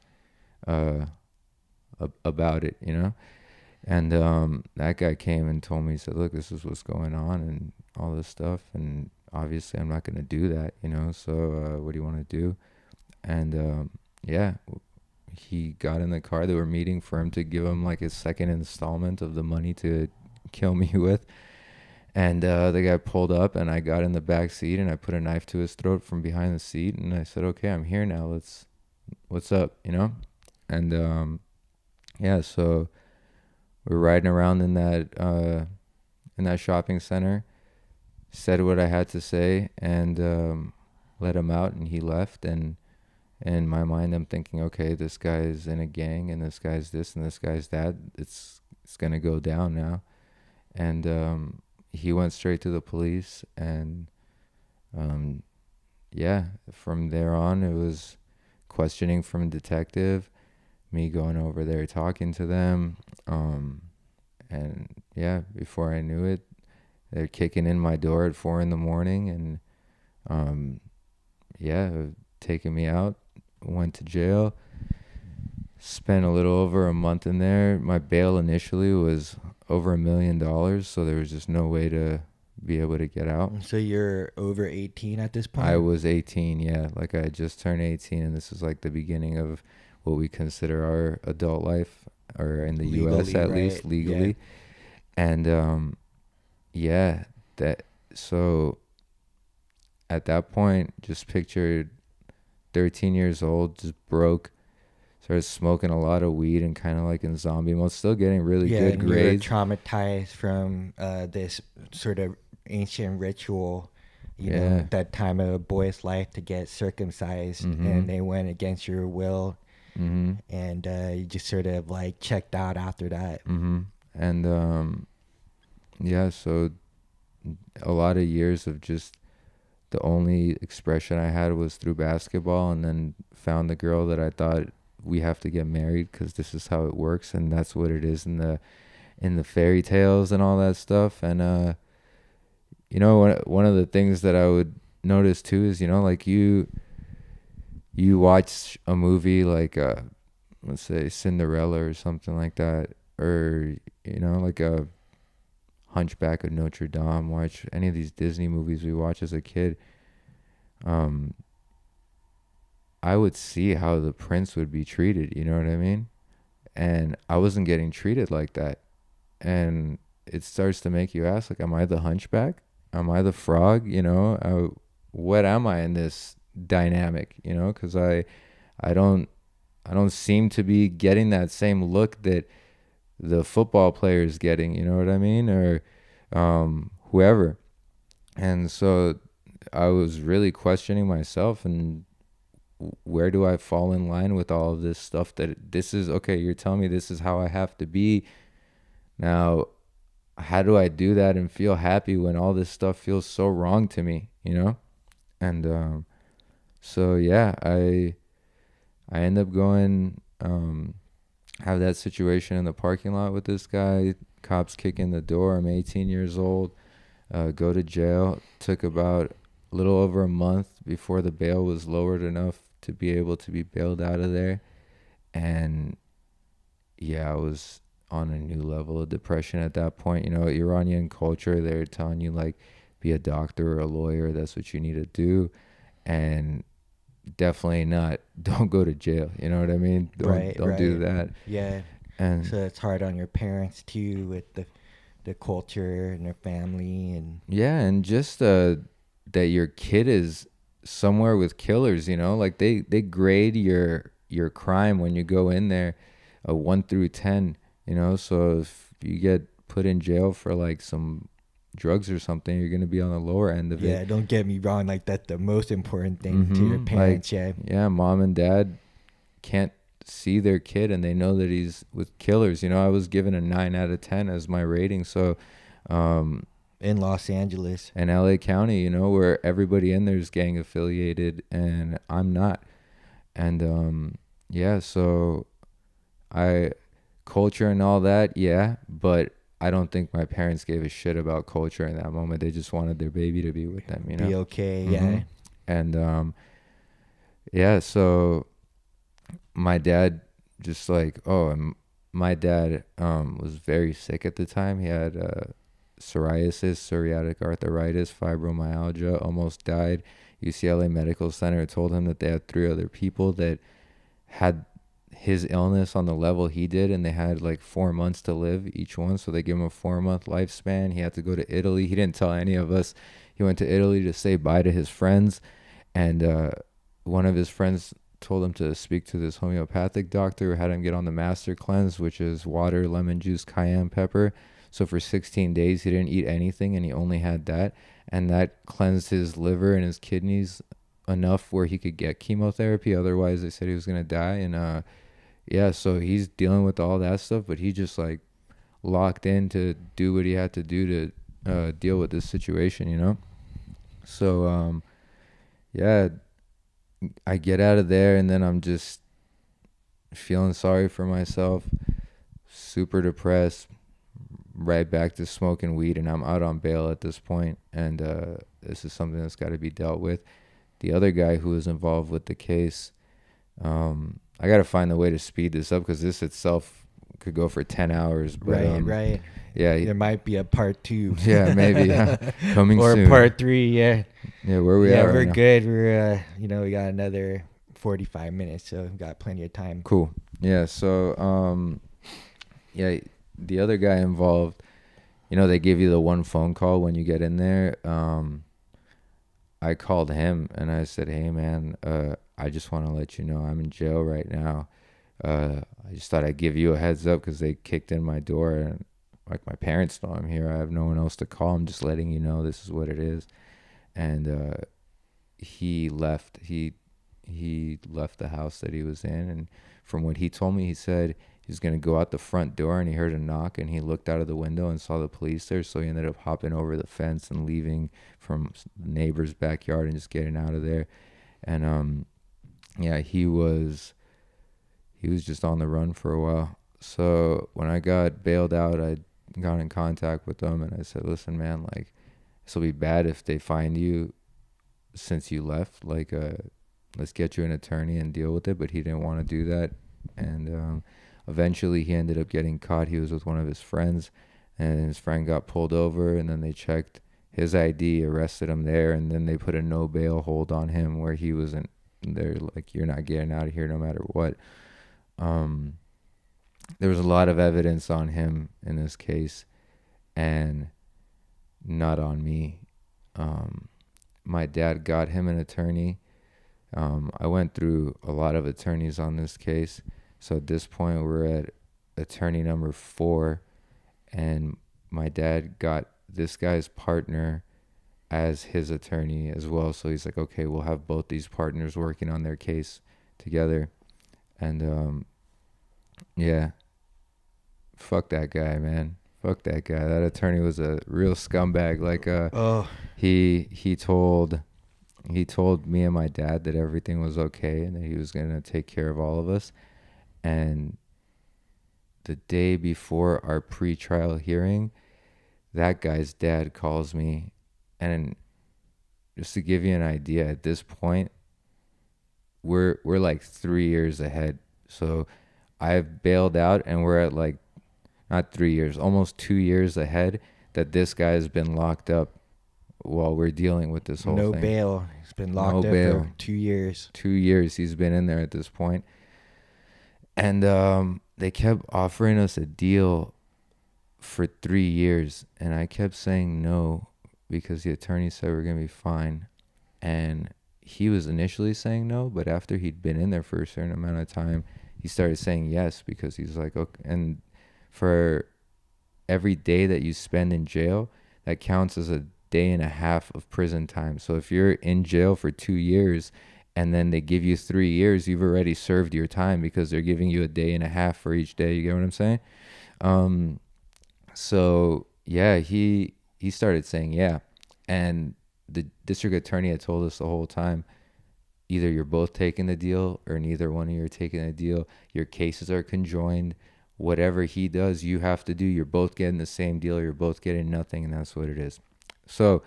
about it, you know. And that guy came and told me, he said, look, this is what's going on and all this stuff, and obviously I'm not going to do that, you know, so what do you want to do? And yeah, he got in the car. They were meeting for him to give him like his second installment of the money to kill me with. And the guy pulled up, and I got in the back seat, and I put a knife to his throat from behind the seat, and I said, okay, I'm here now, what's up, you know? And yeah, so we're riding around in that shopping center, said what I had to say, and let him out, and he left. And in my mind, I'm thinking, okay, this guy's in a gang, and this guy's this, and this guy's that. It's gonna go down now. And he went straight to the police, and yeah, from there on, it was questioning from a detective, me going over there talking to them, and yeah, before I knew it, they're kicking in my door at 4 a.m, and yeah, taking me out. Went to jail, spent a little over a month in there. My bail initially was over $1 million, so there was just no way to be able to get out. So you're over 18 at this point? I was 18, yeah. Like I had just turned 18, and this is like the beginning of what we consider our adult life, or in the Legally, US at right? least, legally. Yeah. And yeah, that so at that point, just pictured 13 years old, just broke, started smoking a lot of weed, and kind of like in zombie mode, still getting really good grades. You were traumatized from this sort of ancient ritual, you know, that time of a boy's life to get circumcised, and they went against your will, and you just sort of like checked out after that. And yeah, so a lot of years of just the only expression I had was through basketball, and then found the girl that I thought, we have to get married because this is how it works, and that's what it is in the fairy tales and all that stuff. And you know, one of the things that I would notice too is, you know, like you watch a movie like let's say Cinderella or something like that, or you know, like Hunchback of Notre Dame, watch any of these Disney movies we watch as a kid, um, I would see how the prince would be treated. You know what I mean? And I wasn't getting treated like that. And it starts to make you ask, like, am I the hunchback? Am I the frog? What am I in this dynamic? Because I don't I don't seem to be getting that same look that the football player is getting. You know what I mean? Or whoever. And so I was really questioning myself and where do I fall in line with all of this stuff that this is okay, you're telling me this is how I have to be. Now, how do I do that and feel happy when all this stuff feels so wrong to me, And so yeah, I end up going have that situation in the parking lot with this guy. Cops kick in the door. I'm 18 years old. Go to jail. Took about a little over a month before the bail was lowered enough to be able to be bailed out of there. And yeah, I was on a new level of depression at that point. Iranian culture, they're telling you like be a doctor or a lawyer. That's what you need to do. And definitely not, don't go to jail. You know what I mean? Don't do that. Yeah. And so it's hard on your parents too with the culture and their family and yeah, and just that your kid is somewhere with killers, like they grade your crime when you go in there, a 1 through 10, so if you get put in jail for like some drugs or something, you're gonna be on the lower end of it. Yeah, don't get me wrong, like that's the most important thing to your parents. Like, yeah, mom and dad can't see their kid and they know that he's with killers. I was given a 9 out of 10 as my rating. So in Los Angeles and LA County, where everybody in there is gang affiliated and I'm not. And yeah, so culture and all that, yeah, but I don't think my parents gave a shit about culture in that moment. They just wanted their baby to be with them, be okay. Yeah. And yeah, so my dad just like, and my dad was very sick at the time. He had psoriasis, psoriatic arthritis, fibromyalgia, almost died. UCLA Medical Center told him that they had 3 other people that had his illness on the level he did, and they had like 4 months to live each one, so they gave him a 4-month lifespan. He had to go to Italy. He didn't tell any of us. He went to Italy to say bye to his friends, and one of his friends told him to speak to this homeopathic doctor who had him get on the master cleanse, which is water, lemon juice, cayenne pepper. So for 16 days he didn't eat anything and he only had that, and that cleansed his liver and his kidneys enough where he could get chemotherapy. Otherwise they said he was going to die. And yeah, so he's dealing with all that stuff, but he just like locked in to do what he had to do to deal with this situation. So yeah, I get out of there and then I'm just feeling sorry for myself, super depressed, right back to smoking weed, and I'm out on bail at this point. And this is something that's got to be dealt with. The other guy who was involved with the case, I got to find a way to speed this up because this itself could go for 10 hours. But, right. Yeah. There might be a part 2. Yeah, maybe. Coming or soon. Or part 3, yeah. Yeah, where we at we're right good. We're, we got another 45 minutes, so we've got plenty of time. Cool. Yeah, so, yeah, the other guy involved, they give you the one phone call when you get in there. I called him and I said, hey, man, I just want to let you know I'm in jail right now. I just thought I'd give you a heads up because they kicked in my door and like my parents know I'm here. I have no one else to call. I'm just letting you know this is what it is. And he left. He left the house that he was in. And from what he told me, he said he was going to go out the front door and he heard a knock and he looked out of the window and saw the police there. So he ended up hopping over the fence and leaving from the neighbor's backyard and just getting out of there. And yeah, he was just on the run for a while. So when I got bailed out, I got in contact with them and I said, listen, man, like this will be bad if they find you since you left. Like, let's get you an attorney and deal with it. But he didn't want to do that. And eventually he ended up getting caught. He was with one of his friends and his friend got pulled over, and then they checked his ID, arrested him there, and then they put a no bail hold on him where he wasn't. They're like, you're not getting out of here no matter what. Um, there was a lot of evidence on him in this case, and not on me. My dad got him an attorney. I went through a lot of attorneys on this case. So at this point, we're at attorney number 4, and my dad got this guy's partner as his attorney as well. So he's like, okay, we'll have both these partners working on their case together. And yeah, fuck that guy, man. Fuck that guy. That attorney was a real scumbag. Like, Oh, he told me and my dad that everything was okay and that he was gonna take care of all of us. And the day before our pre-trial hearing, that guy's dad calls me, and just to give you an idea, at this point, we're like 3 years ahead. So I've bailed out, and we're at like not 3 years, almost 2 years ahead that this guy has been locked up while we're dealing with this whole no thing. bail. He's been No locked up bail. for 2 years. 2 years he's been in there at this point. And they kept offering us a deal for 3 years, and I kept saying no because the attorney said we're gonna be fine. And he was initially saying no, but after he'd been in there for a certain amount of time, he started saying yes because he's like, okay. And for every day that you spend in jail, that counts as a day and a half of prison time. So if you're in jail for 2 years and then they give you 3 years, you've already served your time because they're giving you a day and a half for each day. You get what I'm saying? So yeah, he started saying yeah. And the district attorney had told us the whole time, either you're both taking the deal or neither one of you are taking the deal. Your cases are conjoined. Whatever he does, you have to do. You're both getting the same deal. You're both getting nothing, and that's what it is. So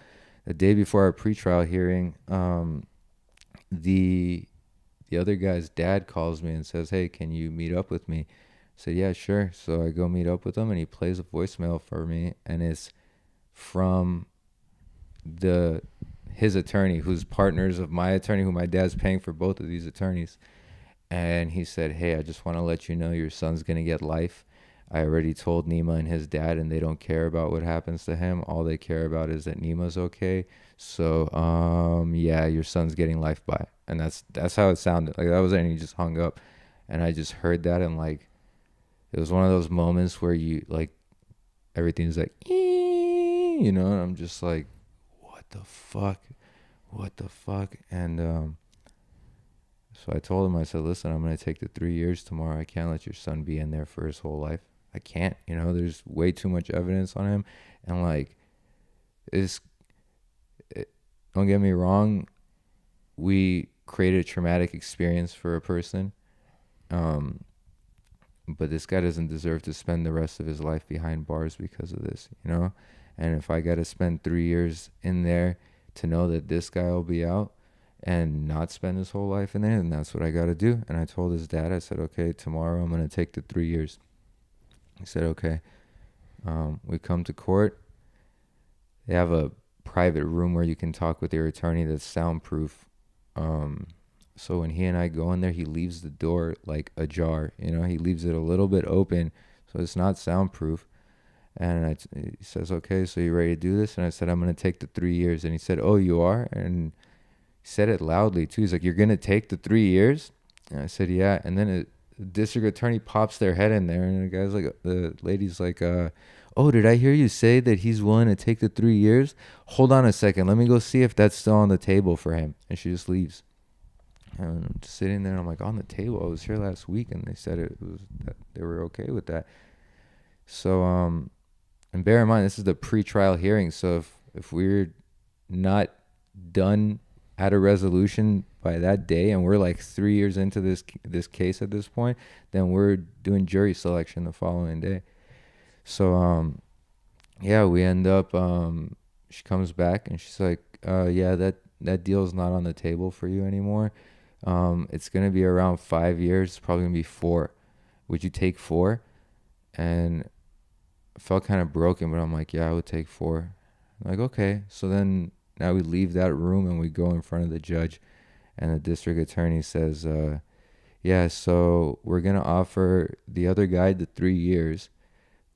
the day before our pretrial hearing, the other guy's dad calls me and says, hey, can you meet up with me? I said, yeah, sure. So I go meet up with him, and he plays a voicemail for me, and it's from his attorney, who's partners of my attorney, who my dad's paying for both of these attorneys. And he said, hey, I just want to let you know your son's going to get life. I already told Nima and his dad, and they don't care about what happens to him. All they care about is that Nima's okay. So, yeah, your son's getting life by. And that's how it sounded. Like, that was it, and he just hung up. And I just heard that, and, like, it was one of those moments where you, like, everything's like, you know, and I'm just like, what the fuck? What the fuck? And, so I told him, I said, listen, I'm going to take the 3 years tomorrow. I can't let your son be in there for his whole life. I can't, you know, there's way too much evidence on him. And like, don't get me wrong. We created a traumatic experience for a person. But this guy doesn't deserve to spend the rest of his life behind bars because of this, you know? And if I got to spend 3 years in there to know that this guy will be out and not spend his whole life in there, and that's what I got to do. And I told his dad, I said, okay, tomorrow I'm going to take the 3 years. He said, okay. We come to court. They have a private room where you can talk with your attorney that's soundproof. So when he and I go in there, he leaves the door like ajar, you know, he leaves it a little bit open so it's not soundproof. And he says, okay, so you ready to do this? And I said, I'm going to take the 3 years. And he said, oh, you are? And he said it loudly too. He's like, you're going to take the 3 years? And I said, yeah. And then the district attorney pops their head in there, and the lady's like, oh, did I hear you say that he's willing to take the 3 years? Hold on a second. Let me go see if that's still on the table for him. And she just leaves. And I'm just sitting there, and I'm like, on the table? I was here last week, and they said it was that they were okay with that. So, and bear in mind, this is the pre-trial hearing. So if we're not done at a resolution by that day, and we're like 3 years into this case at this point, then we're doing jury selection the following day. So yeah, we end up she comes back and she's like, yeah, that deal's not on the table for you anymore. It's gonna be around 5 years. It's probably gonna be 4. Would you take 4? And felt kind of broken, but I'm like, yeah, I would take 4. I'm like, okay. So then now we leave that room and we go in front of the judge, and the district attorney says, yeah, so we're going to offer the other guy the 3 years,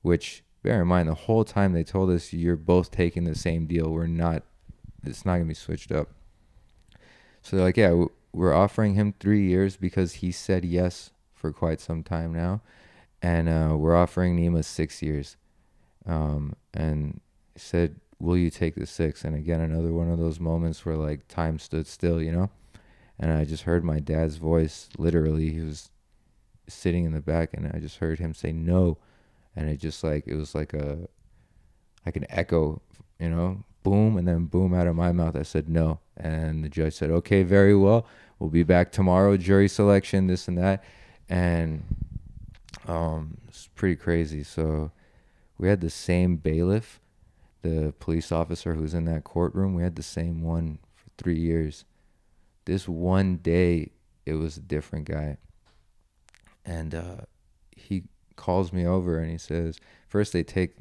which, bear in mind, the whole time they told us you're both taking the same deal. It's not going to be switched up. So they're like, yeah, we're offering him 3 years because he said yes for quite some time now. And we're offering Nima 6 years. And said, will you take the 6? And again, another one of those moments where like time stood still, you know? And I just heard my dad's voice, literally. He was sitting in the back, and I just heard him say no. And it just like, it was like an echo, you know, boom, and then boom out of my mouth. I said no. And the judge said, okay, very well. We'll be back tomorrow, jury selection, this and that. And it's pretty crazy. So we had the same bailiff, the police officer who's in that courtroom. We had the same one for 3 years. This one day, it was a different guy. And he calls me over and he says, first they take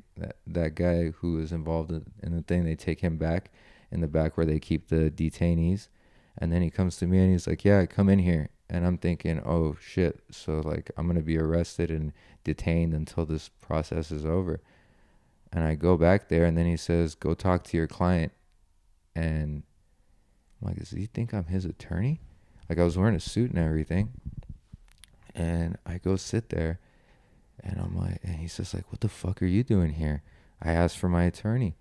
that guy who was involved in the thing, they take him back in the back where they keep the detainees. And then he comes to me and he's like, yeah, come in here. And I'm thinking, oh shit. So like, I'm going to be arrested and detained until this process is over. And I go back there, and then he says, go talk to your client. And I'm like, does he think I'm his attorney? Like, I was wearing a suit and everything. And I go sit there, and I'm like, and he's just like, what the fuck are you doing here? I asked for my attorney.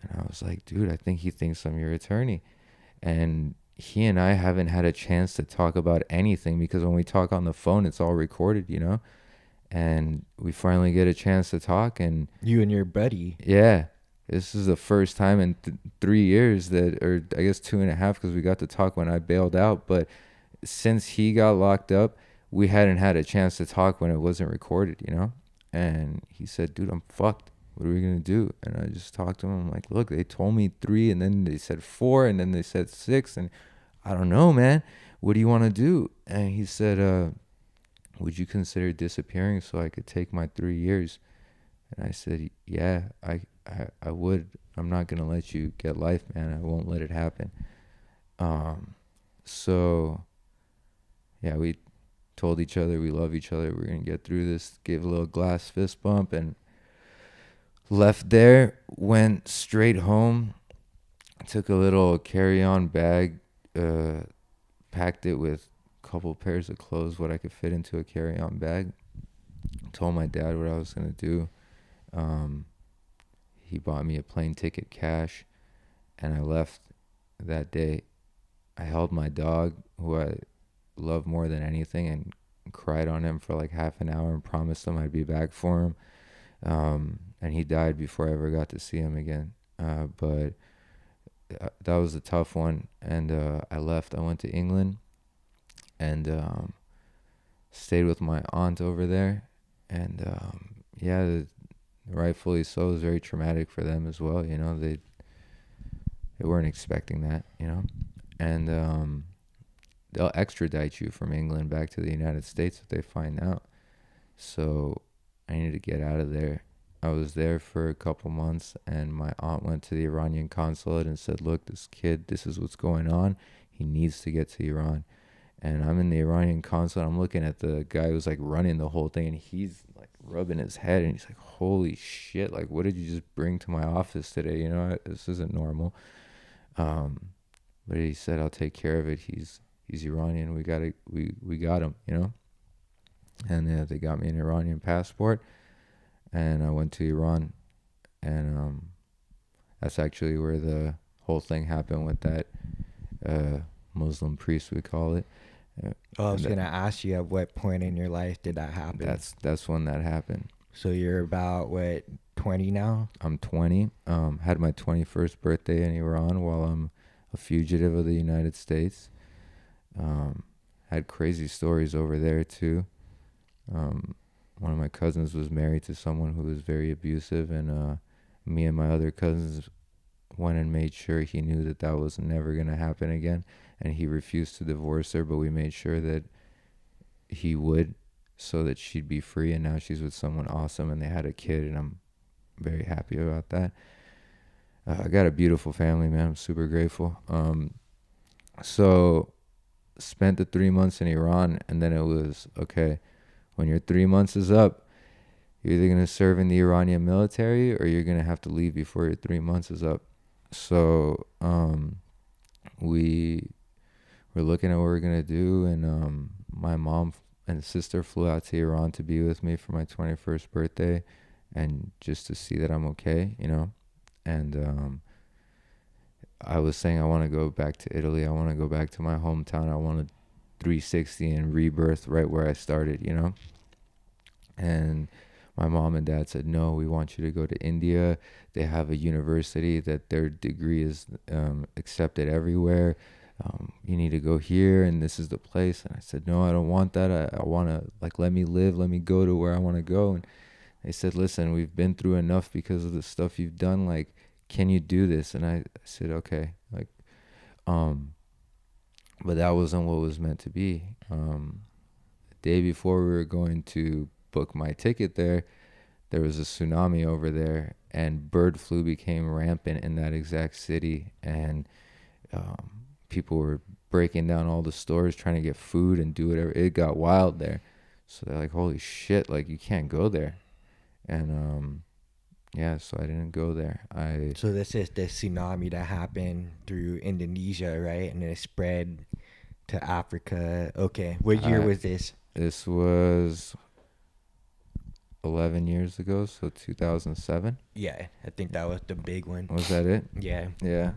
And I was like, dude, I think he thinks I'm your attorney. And he and I haven't had a chance to talk about anything, because when we talk on the phone, it's all recorded, you know? And we finally get a chance to talk, and You and your buddy. yeah, this is the first time in 3 years that, or I guess 2.5, because we got to talk when I bailed out. But since he got locked up, we hadn't had a chance to talk when it wasn't recorded, you know? And he said, dude, I'm fucked. What are we going to do? And I just talked to him. I'm like, look, they told me 3, and then they said 4, and then they said 6. And I don't know, man. What do you want to do? And he said, would you consider disappearing so I could take my 3 years? And I said, yeah, I would. I'm not going to let you get life, man. I won't let it happen. So, yeah, we told each other we love each other. We're going to get through this. Gave a little glass fist bump and left there. Went straight home. Took a little carry-on bag. Packed it with couple pairs of clothes, what I could fit into a carry-on bag. Told my dad what I was gonna do. He bought me a plane ticket cash, and I left that day. I held my dog, who I love more than anything, and cried on him for like half an hour and promised him I'd be back for him. And he died before I ever got to see him again. But that was a tough one. And I left. I went to England, and stayed with my aunt over there. And yeah, rightfully so, it was very traumatic for them as well. You know, they weren't expecting that, you know. And they'll extradite you from England back to the United States if they find out. So I needed to get out of there. I was there for a couple months, and my aunt went to the Iranian consulate and said, look, this kid, this is what's going on. He needs to get to Iran. And I'm in the Iranian consulate. I'm looking at the guy who's like running the whole thing, and he's like rubbing his head, and he's like, holy shit, like, what did you just bring to my office today? You know, this isn't normal. But he said, I'll take care of it. He's Iranian. We got him, you know? And they got me an Iranian passport, and I went to Iran. And that's actually where the whole thing happened with that Muslim priest, we call it. I was gonna ask you, at what point in your life did that happen? That's when that happened. So you're about, what, 20 now? I'm 20. Had my 21st birthday in Iran while I'm a fugitive of the United States. Had crazy stories over there too. One of my cousins was married to someone who was very abusive, and me and my other cousins went and made sure he knew that was never going to happen again, and he refused to divorce her, but we made sure that he would, so that she'd be free. And now she's with someone awesome, and they had a kid, and I'm very happy about that. I got a beautiful family, man. I'm super grateful. So spent the 3 months in Iran, and then it was okay. When your 3 months is up, you're either gonna serve in the Iranian military or you're gonna have to leave before your 3 months is up. So we were looking at what we're gonna do, and my mom and sister flew out to Iran to be with me for my 21st birthday, and just to see that I'm okay, you know. And I was saying I want to go back to Italy. I want to go back to my hometown. I want to 360 and rebirth right where I started, you know. And my mom and dad said, no, we want you to go to India. They have a university that their degree is accepted everywhere. You need to go here, and this is the place. And I said, no, I don't want that. I want to, like, let me live, let me go to where I want to go. And they said, listen, we've been through enough because of the stuff you've done. Like, can you do this? And I said, okay. Like, but that wasn't what was meant to be. The day before we were going to book my ticket there was a tsunami over there, and bird flu became rampant in that exact city. And people were breaking down all the stores trying to get food and do whatever. It got wild there. So they're like, holy shit, like, you can't go there. And yeah, so I didn't go there. So this is the tsunami that happened through Indonesia, right? And then it spread to Africa. Okay. What year was this? This was 11 years ago, so 2007. Yeah, I think that was the big one. Was that it? Yeah. Yeah.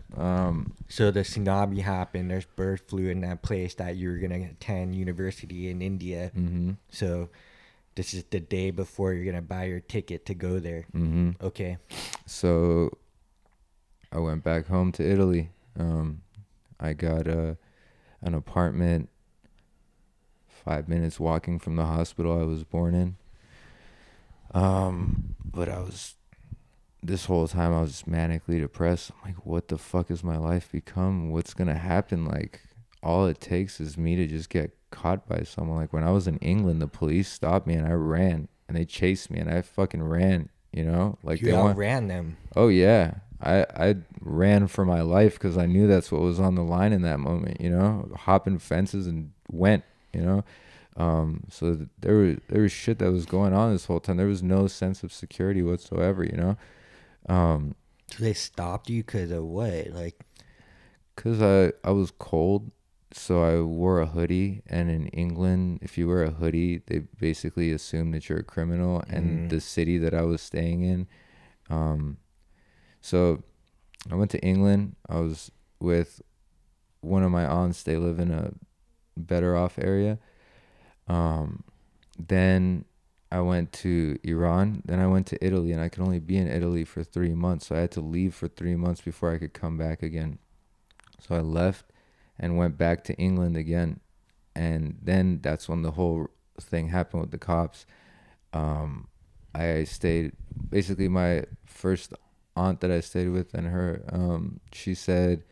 So the tsunami happened. There's bird flu in that place that you were gonna attend university in India. Mm-hmm. So this is the day before you're gonna buy your ticket to go there. Mm-hmm. Okay. So I went back home to Italy. I got an apartment 5 minutes walking from the hospital I was born in. But this whole time I was just manically depressed. I'm like, what the fuck has my life become? What's gonna happen? Like, all it takes is me to just get caught by someone. Like, when I was in England, the police stopped me and I ran, and they chased me and I fucking ran, you know? Like, You outran them. Oh yeah. I ran for my life because I knew that's what was on the line in that moment, you know? Hopping fences and went, you know? So there was shit that was going on this whole time. There was no sense of security whatsoever, you know. So they stopped you because of what? Like, Cause I was cold, so I wore a hoodie. And in England, if you wear a hoodie, they basically assume that you're a criminal. And the city that I was staying in, so I went to England. I was with one of my aunts. They live in a better off area. Then I went to Iran, then I went to Italy, and I could only be in Italy for 3 months. So I had to leave for 3 months before I could come back again. So I left and went back to England again. And then that's when the whole thing happened with the cops. I stayed, basically my first aunt that I stayed with, and her, she said,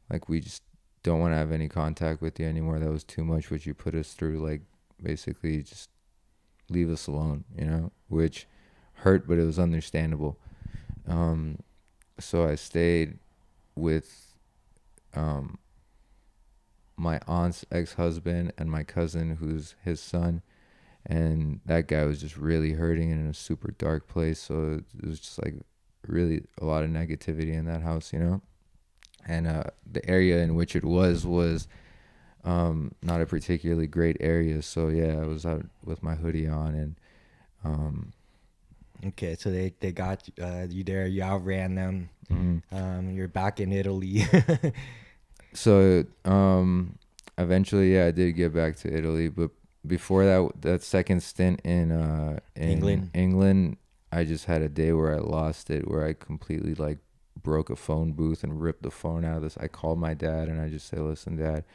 like, we just don't want to have any contact with you anymore. That was too much what you put us through. Like, basically just leave us alone, you know, which hurt, but it was understandable. So I stayed with my aunt's ex-husband and my cousin, who's his son, and that guy was just really hurting and in a super dark place. So it was just like really a lot of negativity in that house, you know. And the area in which it was not a particularly great area. So yeah, I was out with my hoodie on, and okay, so they got you there. You outran them. You're back in Italy. so eventually, yeah, I did get back to Italy. But before that second stint in England, I just had a day where I lost it, where I completely like broke a phone booth and ripped the phone out of this. I called my dad and I just said, listen, Dad,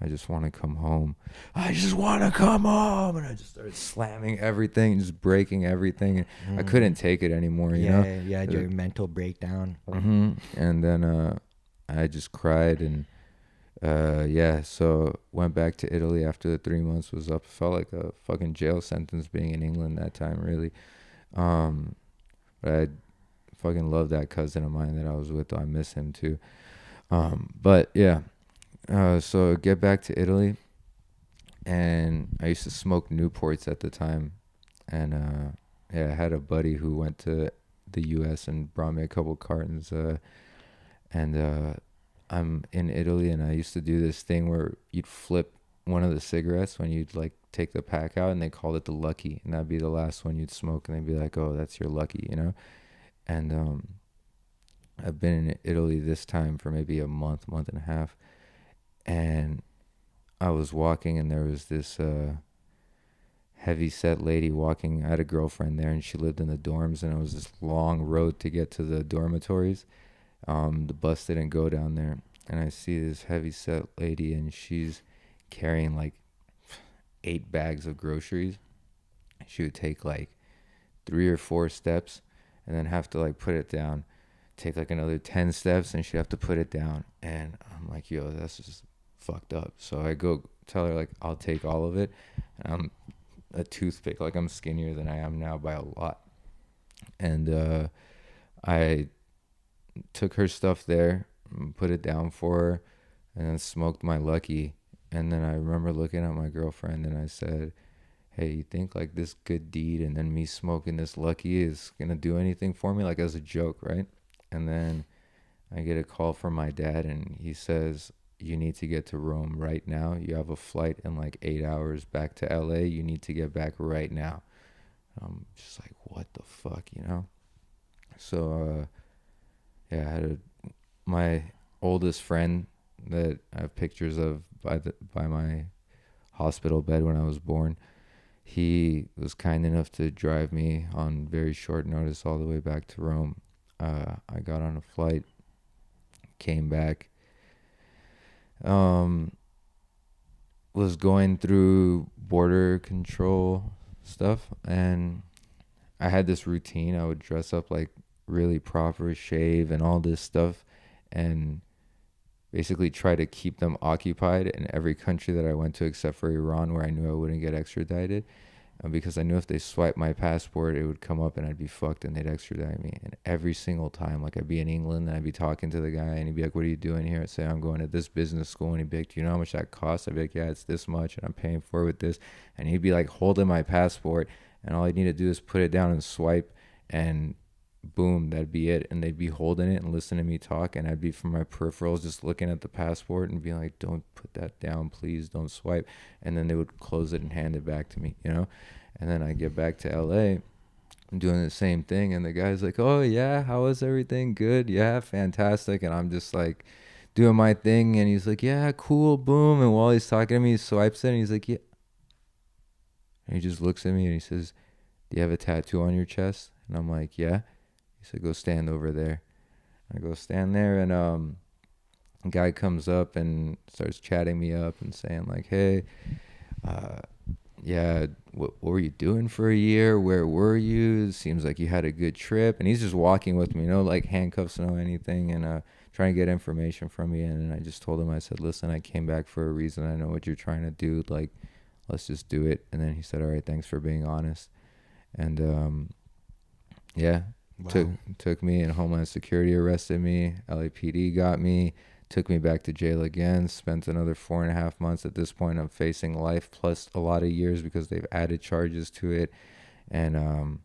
I just want to come home. I just want to come home. And I just started slamming everything, just breaking everything. I couldn't take it anymore, you know? Yeah, had your mental breakdown. And then I just cried, and yeah, so went back to Italy after the 3 months was up. It felt like a fucking jail sentence being in England that time, really. But fucking love that cousin of mine that I was with. Though. I miss him too. But yeah. So get back to Italy, and I used to smoke Newports at the time, and yeah, I had a buddy who went to the U.S. and brought me a couple cartons. And I'm in Italy, and I used to do this thing where you'd flip one of the cigarettes when you'd like take the pack out, and they called it the lucky, and that'd be the last one you'd smoke, and they'd be like, "Oh, that's your lucky," you know. And I've been in Italy this time for maybe a month, month and a half, and I was walking, and there was this heavy set lady walking. I had a girlfriend there, and she lived in the dorms, and it was this long road to get to the dormitories. The bus didn't go down there, and I see this heavy set lady, and she's carrying like 8 bags of groceries. She would take like 3 or 4 steps and then have to like put it down, take like another 10 steps, and she'd have to put it down. And I'm like, yo, that's just fucked up. So I go tell her like I'll take all of it, and I'm a toothpick, like I'm skinnier than I am now by a lot. And I took her stuff there, put it down for her, and then smoked my lucky. And then I remember looking at my girlfriend, and I said, hey, you think like this good deed and then me smoking this lucky is gonna do anything for me, like as a joke, right? And then I get a call from my dad, and he says, you need to get to Rome right now. You have a flight in like 8 hours back to LA. You need to get back right now. I'm just like, what the fuck, you know? So yeah, I had my oldest friend that I have pictures of by my hospital bed when I was born. He was kind enough to drive me on very short notice all the way back to Rome. I got on a flight, came back, was going through border control stuff, and I had this routine. I would dress up like really proper, shave and all this stuff, and basically try to keep them occupied in every country that I went to except for Iran, where I knew I wouldn't get extradited. Because I knew if they swiped my passport, it would come up and I'd be fucked and they'd extradite me. And every single time, like I'd be in England and I'd be talking to the guy and he'd be like, what are you doing here? I'd say, I'm going to this business school. And he'd be like, do you know how much that costs? I'd be like, yeah, it's this much and I'm paying for it with this. And he'd be like holding my passport, and all I'd need to do is put it down and swipe, and boom, that'd be it. And they'd be holding it and listening to me talk, and I'd be from my peripherals just looking at the passport and being like, don't put that down, please, don't swipe. And then they would close it and hand it back to me, you know. And then I get back to LA, I'm doing the same thing, and the guy's like, oh yeah, how was everything? Good? Yeah, fantastic. And I'm just like doing my thing, and he's like, yeah, cool, boom. And while he's talking to me, he swipes it, and he's like, yeah. And he just looks at me and he says, do you have a tattoo on your chest? And I'm like, yeah. He said, go stand over there. I go stand there, and a guy comes up and starts chatting me up and saying like, hey, yeah, what were you doing for a year? Where were you? It seems like you had a good trip. And he's just walking with me, no like handcuffs, no anything, and trying to get information from me. And I just told him, I said, listen, I came back for a reason. I know what you're trying to do. Like, let's just do it. And then he said, all right, thanks for being honest. And yeah. Wow. Took me, and Homeland Security arrested me. LAPD got me, took me back to jail again. Spent another 4.5 months. At this point, I'm facing life plus a lot of years because they've added charges to it. And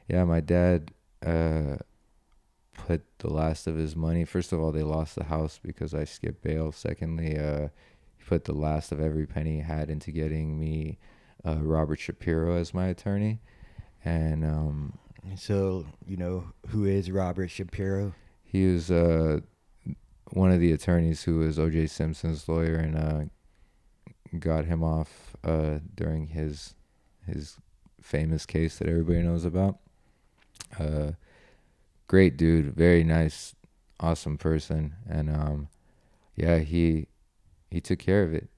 yeah, my dad put the last of his money. First of all, they lost the house because I skipped bail. Secondly, he put the last of every penny he had into getting me Robert Shapiro as my attorney. And so, you know, who is Robert Shapiro? He was one of the attorneys who was O.J. Simpson's lawyer, and got him off during his famous case that everybody knows about. Great dude, very nice, awesome person, and yeah, he took care of it,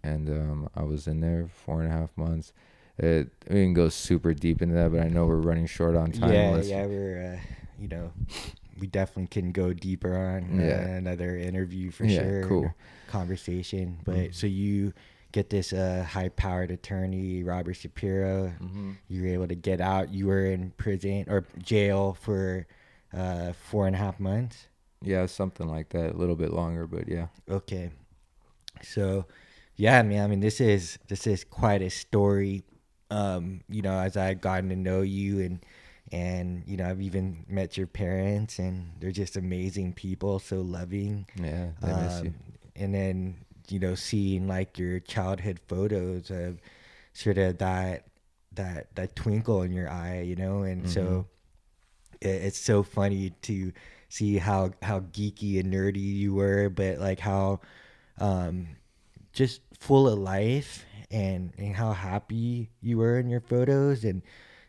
and I was in there 4.5 months. We didn't go super deep into that, but I know we're running short on time. Yeah, we're, you know, we definitely can go deeper on another interview for sure. Cool. Conversation. But so you get this high-powered attorney, Robert Shapiro. You were able to get out. You were in prison or jail for 4.5 months. Yeah, something like that. A little bit longer, but yeah. Okay. So, yeah, man. I mean, this is quite a story. As I've gotten to know you, and I've even met your parents, and they're just amazing people, so loving. Yeah, they miss you. Um, and then seeing like your childhood photos of sort of that twinkle in your eye, and Mm-hmm. so it's so funny to see how geeky and nerdy you were, but like how um just full of life, and how happy you were in your photos, and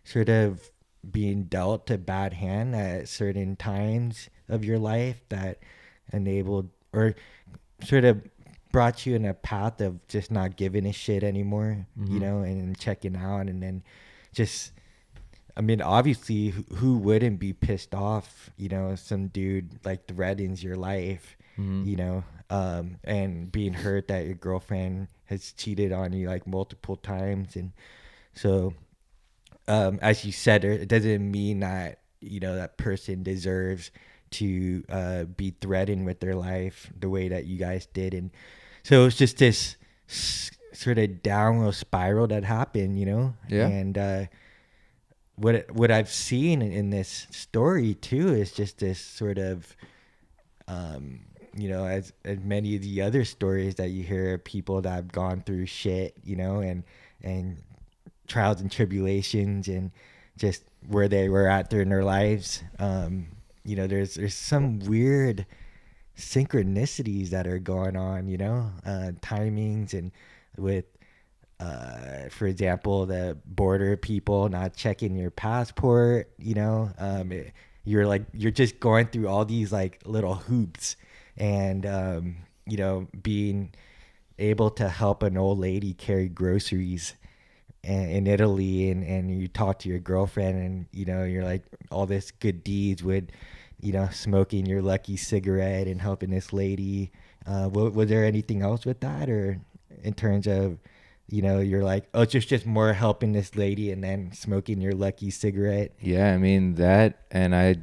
sort of being dealt a bad hand at certain times of your life that enabled or sort of brought you in a path of just not giving a shit anymore, Mm-hmm. and checking out, and then just, I mean, obviously, who wouldn't be pissed off, some dude like threatens your life, Mm-hmm. and being hurt that your girlfriend has cheated on you like multiple times. And so, as you said, it doesn't mean that, that person deserves to be threatened with their life the way that you guys did. And so it's just this sort of downward spiral that happened, Yeah. and, what I've seen in this story too is just this sort of, as many of the other stories that you hear of people that have gone through shit, and trials and tribulations, and just where they were at in their lives. There's some weird synchronicities that are going on, timings, and with for example, the border people not checking your passport, you're just going through all these like little hoops, and being able to help an old lady carry groceries in Italy, and you talk to your girlfriend, and you're like all this good deeds with smoking your lucky cigarette and helping this lady. Was there anything else with that, or in terms of you're like, oh, it's just more helping this lady and then smoking your lucky cigarette? Yeah, I mean that, and I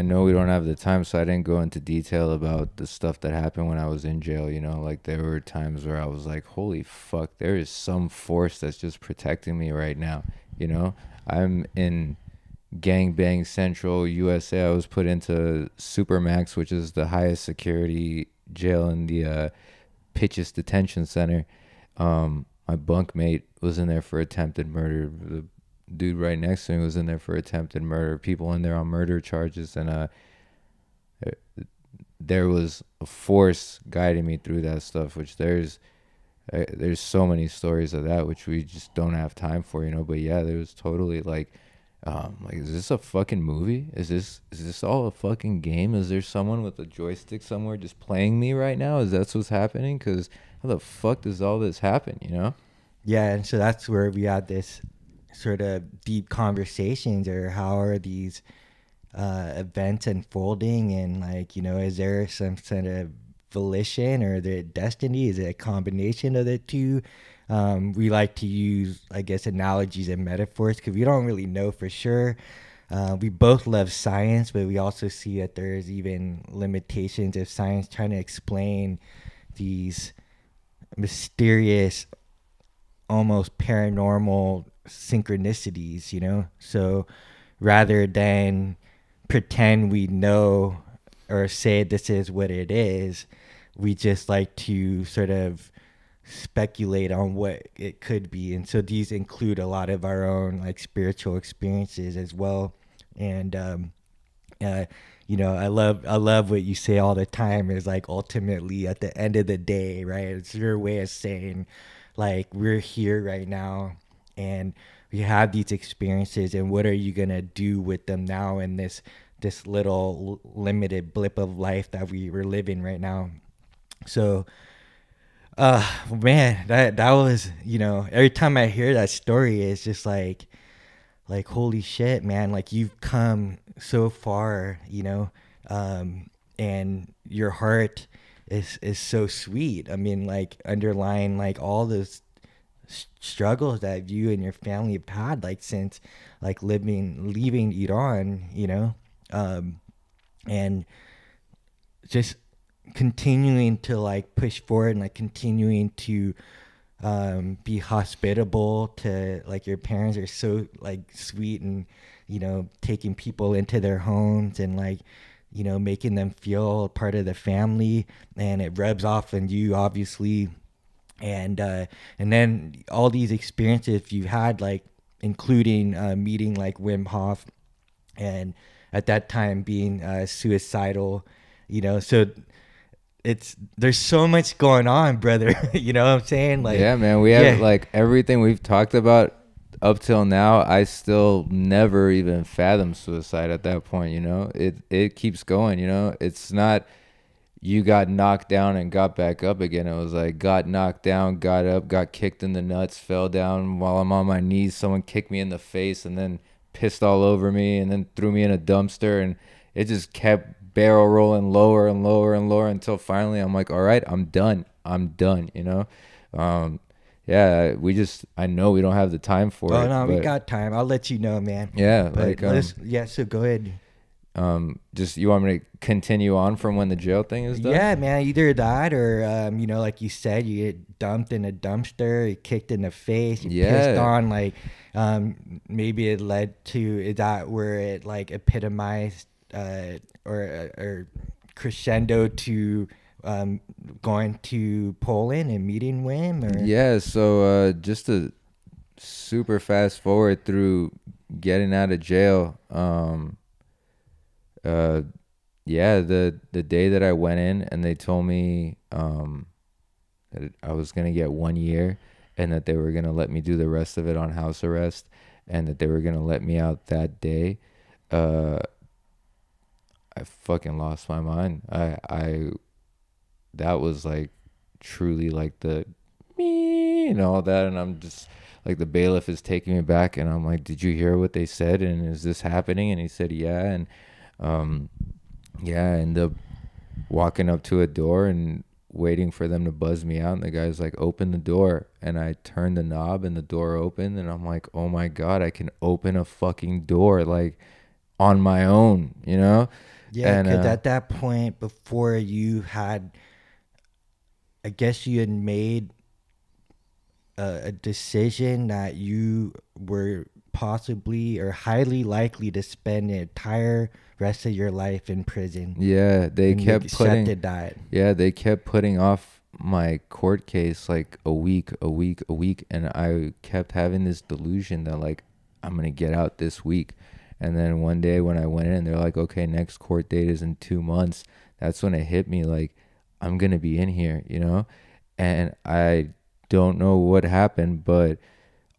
know we don't have the time, so I didn't go into detail about the stuff that happened when I was in jail, like there were times where I was like, holy fuck, there is some force that's just protecting me right now, you know? I'm in gangbang central USA. I was put into Supermax, which is the highest security jail in the Pitches Detention Center. My bunkmate was in there for attempted murder. The dude right next to me was in there for attempted murder. People in there on murder charges, and there was a force guiding me through that stuff. Which there's so many stories of that, which we just don't have time for, But yeah, there was totally like, is this a fucking movie? Is this all a fucking game? Is there someone with a joystick somewhere just playing me right now? Is that what's happening? Because how the fuck does all this happen? Yeah, and so that's where we had this sort of deep conversations, or how are these events unfolding, and like, is there some sort of volition, or the destiny? Is it a combination of the two? We like to use, I guess, analogies and metaphors because we don't really know for sure. We both love science, but we also see that there's even limitations of science trying to explain these mysterious, almost paranormal synchronicities, So rather than pretend we know or say this is what it is, we just like to sort of speculate on what it could be. And so these include a lot of our own like spiritual experiences as well. And uh, I love what you say all the time is like, ultimately at the end of the day, right? It's your way of saying like, we're here right now, and we have these experiences, and what are you gonna do with them now in this little limited blip of life that we're living right now? So man, that was, every time I hear that story, it's just like holy shit, man, like you've come so far, and your heart is so sweet. I mean, like underlying like all those struggles that you and your family have had, like since like leaving Iran, And just continuing to like push forward and like continuing to be hospitable to like your parents are so like sweet and taking people into their homes and like making them feel part of the family, and it rubs off on you obviously. And then all these experiences you had, like including meeting like Wim Hof, and at that time being suicidal, so there's so much going on, brother. You know what I'm saying? Like, Yeah, man, we have yeah, like everything we've talked about up till now. I still never even fathomed suicide at that point. It keeps going. It's not you got knocked down and got back up again. It was like got knocked down, got up, got kicked in the nuts, fell down while I'm on my knees. Someone kicked me in the face and then pissed all over me and then threw me in a dumpster, and it just kept barrel rolling lower and lower and lower until finally I'm like, all right, I'm done. I'm done. Um, yeah, I know we don't have the time for oh it, no, we but got time. I'll let you know, man. yeah, But yeah, so go ahead. just you want me to continue on from when the jail thing is done? Yeah, man, either that or like you said, you get dumped in a dumpster, you kicked in the face, you pissed Yeah. on, like maybe it led to, is that where it like epitomized or crescendo to going to Poland and meeting Wim, or Yeah, so just to super fast forward through getting out of jail, uh, yeah, the day that I went in and they told me that I was gonna get 1 year and that they were gonna let me do the rest of it on house arrest and that they were gonna let me out that day, uh, I fucking lost my mind. I that was like truly like the me and all that, and I'm just like the bailiff is taking me back and I'm like, did you hear what they said and is this happening? And he said yeah. And um yeah, I ended up walking up to a door and waiting for them to buzz me out, and the guy's like, open the door, and I turned the knob and the door opened and I'm like, oh my god, I can open a fucking door like on my own. yeah, And because at that point, before you had, I guess you had made a decision that you were possibly or highly likely to spend the entire rest of your life in prison, yeah, and you accepted that. they kept putting off my court case like a week, a week, a week, and I kept having this delusion that like I'm gonna get out this week. And then one day when I went in, they're like, okay, next court date is in 2 months. That's when it hit me like I'm gonna be in here. And I don't know what happened, but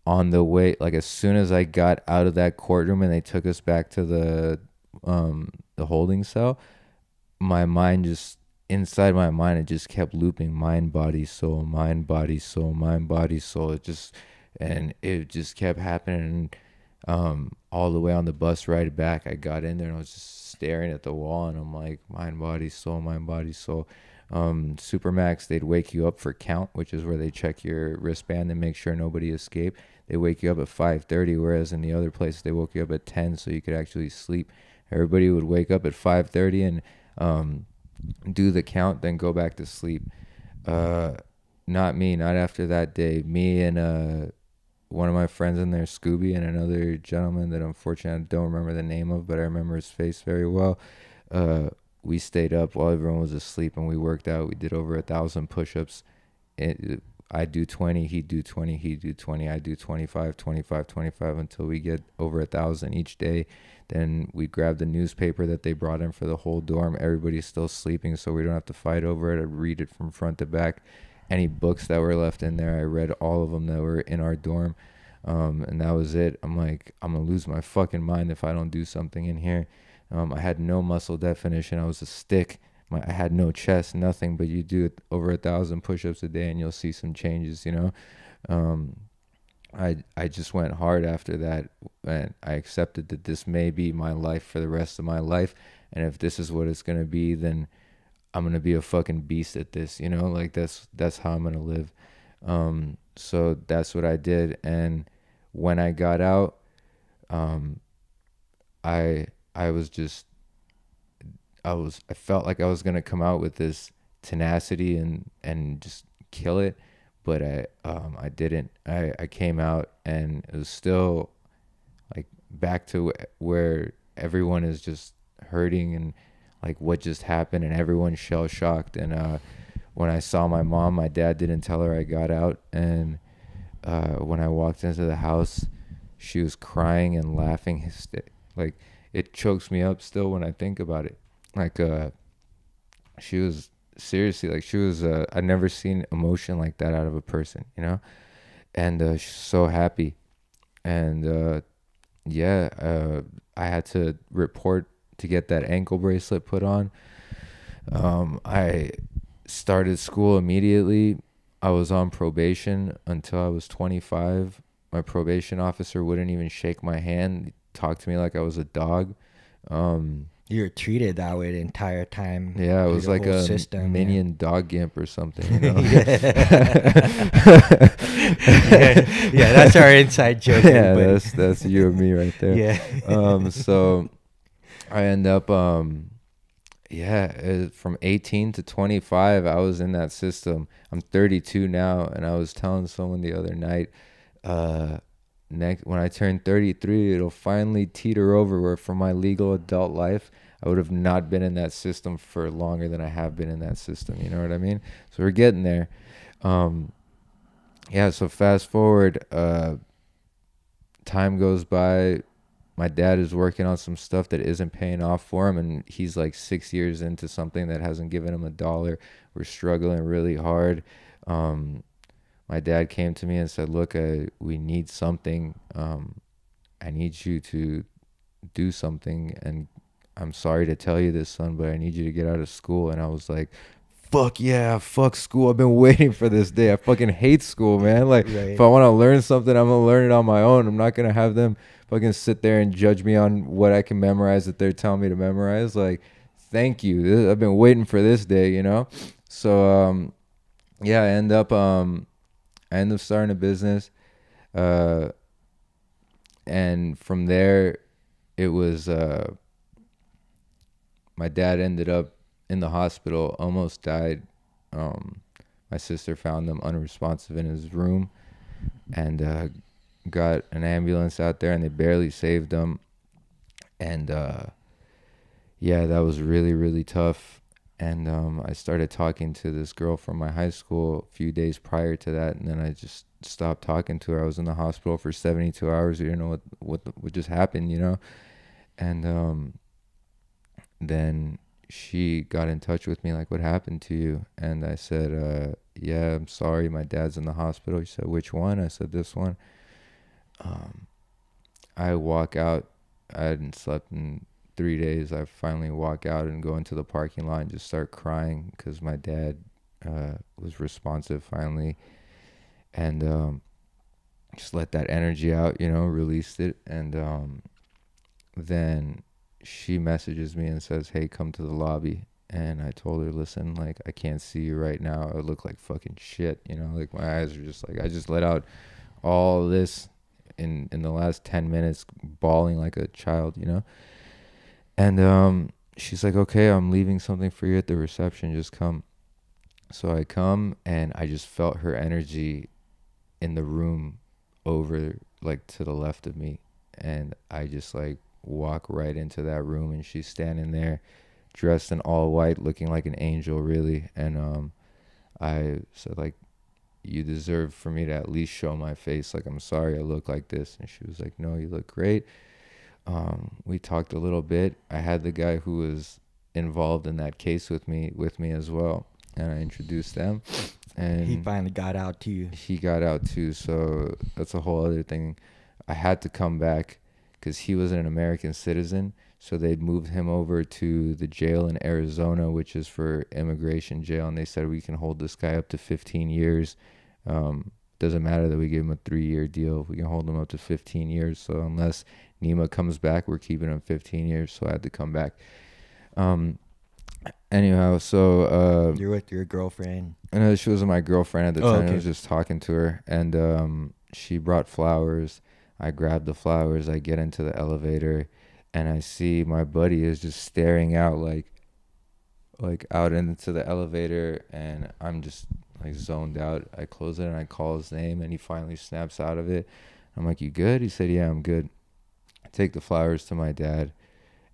on the way, like as soon as I got out of that courtroom and they took us back to the holding cell, my mind just inside my mind it just kept looping mind body soul, mind body soul, mind body soul. It just kept happening. All the way on the bus ride back, I got in there and I was just staring at the wall and I'm like, mind body soul, mind body soul. Supermax, they'd wake you up for count, which is where they check your wristband and make sure nobody escaped. They wake you up at 5:30, whereas in the other place they woke you up at 10 so you could actually sleep. Everybody would wake up at 5:30 and do the count, then go back to sleep. Uh, Not me, not after that day. Me and one of my friends in there, Scooby, and another gentleman that unfortunately I don't remember the name of, but I remember his face very well. Uh, we stayed up while everyone was asleep and we worked out. We did over 1,000 push-ups. I do 20, he'd do 20, he'd do 20, I do 25, 25, 25 until we get over 1,000 each day. Then we grab the newspaper that they brought in for the whole dorm. Everybody's still sleeping, so we don't have to fight over it. I read it from front to back. Any books that were left in there, I read all of them that were in our dorm. And that was it. I'm like, I'm gonna lose my fucking mind if I don't do something in here. I had no muscle definition. I was a stick. I had no chest, nothing. But you do over 1,000 push-ups a day, and you'll see some changes. I just went hard after that, and I accepted that this may be my life for the rest of my life. And if this is what it's gonna be, then I'm gonna be a fucking beast at this. Like that's how I'm gonna live. So that's what I did. And when I got out, I was just I felt like I was gonna come out with this tenacity and just kill it, but I didn't. I came out and it was still like back to where everyone is just hurting and like what just happened and everyone's shell shocked. And when I saw my mom, my dad didn't tell her I got out, and when I walked into the house, she was crying and laughing. Like it chokes me up still when I think about it. Like she was seriously like she was. I'd never seen emotion like that out of a person, you know. And she's so happy. And yeah, I had to report to get that ankle bracelet put on. I started school immediately. I was on probation until I was 25. My probation officer wouldn't even shake my hand, talk to me like I was a dog. You were treated that way the entire time. Yeah, it through was the like whole a system. minion dog gimp or something, you know? Yeah, that's our inside joke. Yeah, Everybody. that's you and me right there. Yeah. So I end up yeah, from 18 to 25, I was in that system. I'm 32 now, and I was telling someone the other night, next when I turn 33, it'll finally teeter over where for my legal adult life, I would have not been in that system for longer than I have been in that system. You know what I mean? So we're getting there. Yeah, so fast forward, time goes by. My dad is working on some stuff that isn't paying off for him, and he's like 6 years into something that hasn't given him a dollar. We're struggling really hard. My dad came to me and said, look, we need something. I need you to do something, and I'm sorry to tell you this, son, but I need you to get out of school. And I was like, fuck yeah, fuck school. I've been waiting for this day. I fucking hate school, man. Like, Right. if I want to learn something, I'm going to learn it on my own. I'm not going to have them fucking sit there and judge me on what I can memorize that they're telling me to memorize. Like, thank you. I've been waiting for this day, you know? So, yeah, I end up starting a business. And from there, it was, my dad ended up in the hospital, almost died. My sister found him unresponsive in his room, and got an ambulance out there, and they barely saved him. And yeah, that was really, really tough. And I started talking to this girl from my high school a few days prior to that, and then I just stopped talking to her. I was in the hospital for 72 hours. We didn't know what just happened, you know. And then she got in touch with me like, what happened to you? And I said, yeah, I'm sorry, my dad's in the hospital. She said, which one? I said, this one. I walk out. I hadn't slept in 3 days. I finally walk out and go into the parking lot and just start crying because my dad was responsive finally. And just let that energy out, you know, released it. And then she messages me and says, hey, come to the lobby. And I told her, listen, like, I can't see you right now. I look like fucking shit, you know, like my eyes are just like, I just let out all this in the last 10 minutes, bawling like a child, you know. And she's like, okay, I'm leaving something for you at the reception, just come. So I come, and I just felt her energy in the room over, like, to the left of me. And I just, like, walk right into that room, and she's standing there dressed in all white, looking like an angel, really. And I said, like, you deserve for me to at least show my face, like, I'm sorry I look like this. And she was like, no, you look great. We talked a little bit. I had the guy who was involved in that case with me as well, and I introduced them, and He finally got out to you. he got out too. So that's a whole other thing. I had to come back because he was an American citizen, so they'd moved him over to the jail in Arizona, which is for immigration jail, and they said we can hold this guy up to 15 years. Doesn't matter that we give him a 3-year deal. We can hold him up to 15 years. So unless Nima comes back, we're keeping him 15 years. So I had to come back. Anyhow, so You're with your girlfriend. I know she wasn't my girlfriend at the time. Okay. I was just talking to her, and she brought flowers. I grabbed the flowers. I get into the elevator, and I see my buddy is just staring out like, like out into the elevator, and I'm just like zoned out. I close it and I call his name, and he finally snaps out of it. I'm like, "You good?" He said, "Yeah, I'm good." I take the flowers to my dad,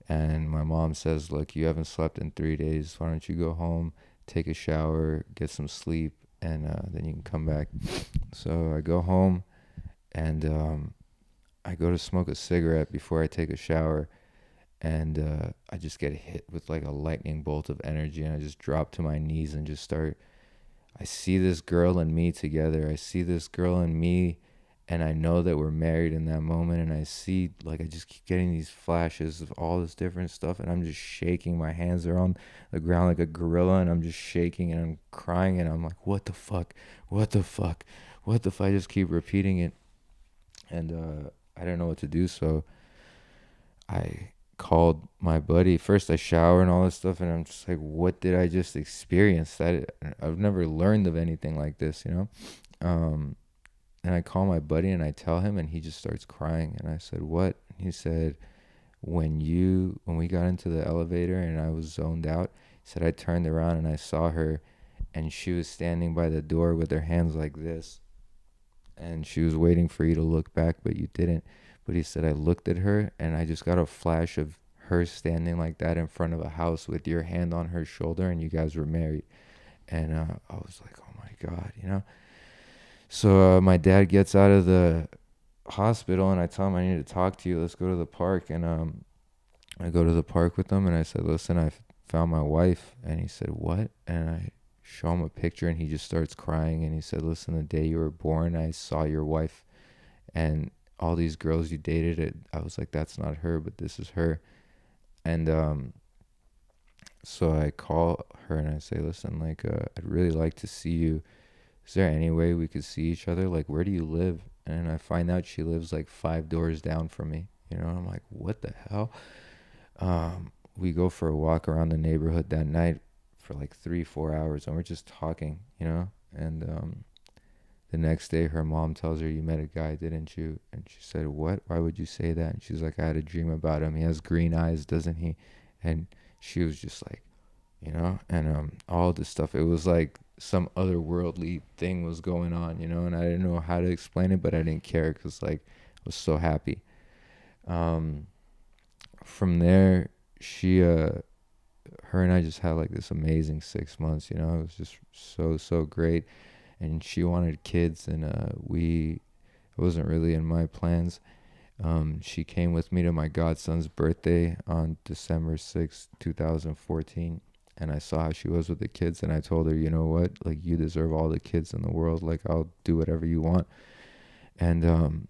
and my mom says, "Look, you haven't slept in 3 days. Why don't you go home, take a shower, get some sleep, and then you can come back." So I go home, and I go to smoke a cigarette before I take a shower, and I just get hit with like a lightning bolt of energy, and I just drop to my knees and just start. I see this girl and me together. I see this girl and me, and I know that we're married in that moment. And I see, like, I just keep getting these flashes of all this different stuff, and I'm just shaking. My hands are on the ground like a gorilla, and I'm just shaking, and I'm crying, and I'm like, "What the fuck? What the fuck? What the fuck?" I just keep repeating it, and I don't know what to do, so I called my buddy. First, I shower and all this stuff, and I'm just like, "What did I just experience? That I've never learned of anything like this, you know." Um, and I call my buddy and I tell him, and he just starts crying. And I said, "What?" He said, when we got into the elevator and I was zoned out, he said I turned around and I saw her, and she was standing by the door with her hands like this, and she was waiting for you to look back, but you didn't. But he said, I looked at her and I just got a flash of her standing like that in front of a house with your hand on her shoulder, and you guys were married. And I was like, oh my God, you know? So my dad gets out of the hospital, and I tell him, I need to talk to you. Let's go to the park. And I go to the park with him, and I said, listen, I found my wife. And he said, what? And I show him a picture, and he just starts crying. And he said, listen, the day you were born, I saw your wife, and all these girls you dated, I was like, that's not her, but this is her. And so I call her and I say, listen, like, I'd really like to see you. Is there any way we could see each other? Like, where do you live? And I find out she lives like 5 doors down from me, you know. And I'm like, what the hell? We go for a walk around the neighborhood that night for like 3-4 hours, and we're just talking, you know. And the next day, her mom tells her, you met a guy, didn't you? And she said, what? Why would you say that? And she's like, I had a dream about him. He has green eyes, doesn't he? And she was just like, you know, and all this stuff. It was like some otherworldly thing was going on, you know, and I didn't know how to explain it, but I didn't care because, like, I was so happy. From there, her and I just had like this amazing 6 months, you know. It was just so great. And she wanted kids, and it wasn't really in my plans. She came with me to my godson's birthday on December 6th, 2014. And I saw how she was with the kids, and I told her, you know what, like, you deserve all the kids in the world. Like, I'll do whatever you want. And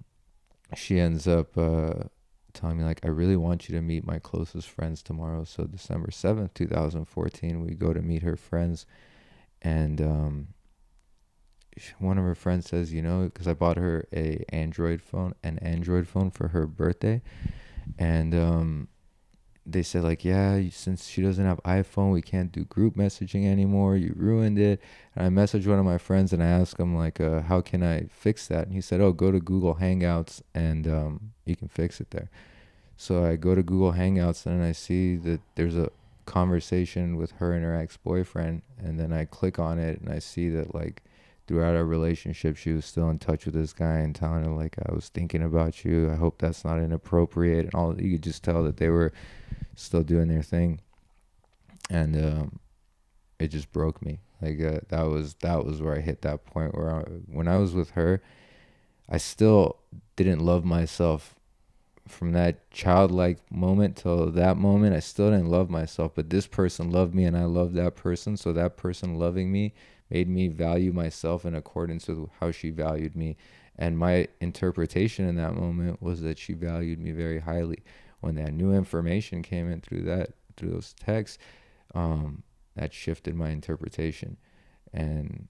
she ends up telling me, like, I really want you to meet my closest friends tomorrow. So December 7th, 2014, we go to meet her friends. And one of her friends says, you know, because I bought her an Android phone for her birthday. And they said, like, yeah, since she doesn't have iPhone, we can't do group messaging anymore. You ruined it. And I messaged one of my friends and I asked him, like, how can I fix that? And he said, oh, go to Google Hangouts, and you can fix it there. So I go to Google Hangouts, and I see that there's a conversation with her and her ex-boyfriend. And then I click on it, and I see that, like, throughout our relationship, she was still in touch with this guy and telling her, like, I was thinking about you. I hope that's not inappropriate. And all, you could just tell that they were still doing their thing. And it just broke me. Like, that was where I hit that point where when I was with her, I still didn't love myself. From that childlike moment till that moment, I still didn't love myself, but this person loved me and I loved that person. So that person loving me made me value myself in accordance with how she valued me. And my interpretation in that moment was that she valued me very highly. When that new information came in through those texts, that shifted my interpretation. And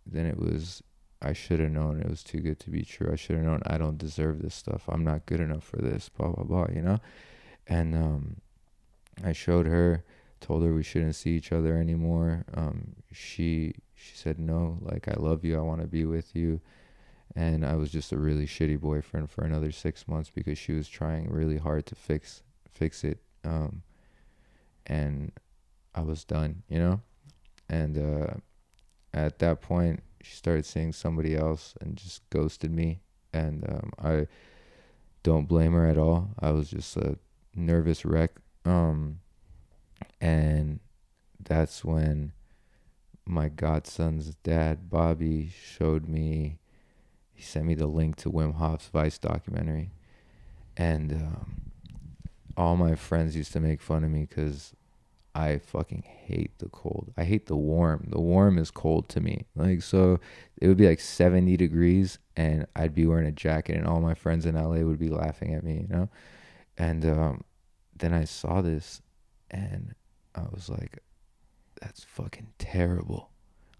then it was, I should have known it was too good to be true. I should have known I don't deserve this stuff. I'm not good enough for this, blah, blah, blah, you know? And I showed her, told her we shouldn't see each other anymore. She said, no, like, I love you. I want to be with you. And I was just a really shitty boyfriend for another 6 months because she was trying really hard to fix it. And I was done, you know? And at that point, she started seeing somebody else and just ghosted me. And I don't blame her at all. I was just a nervous wreck. And that's when my godson's dad, Bobby, he sent me the link to Wim Hof's Vice documentary. And all my friends used to make fun of me because I fucking hate the cold. I hate the warm. The warm is cold to me. Like, so it would be like 70 degrees and I'd be wearing a jacket and all my friends in LA would be laughing at me, you know? And then I saw this and I was like, that's fucking terrible.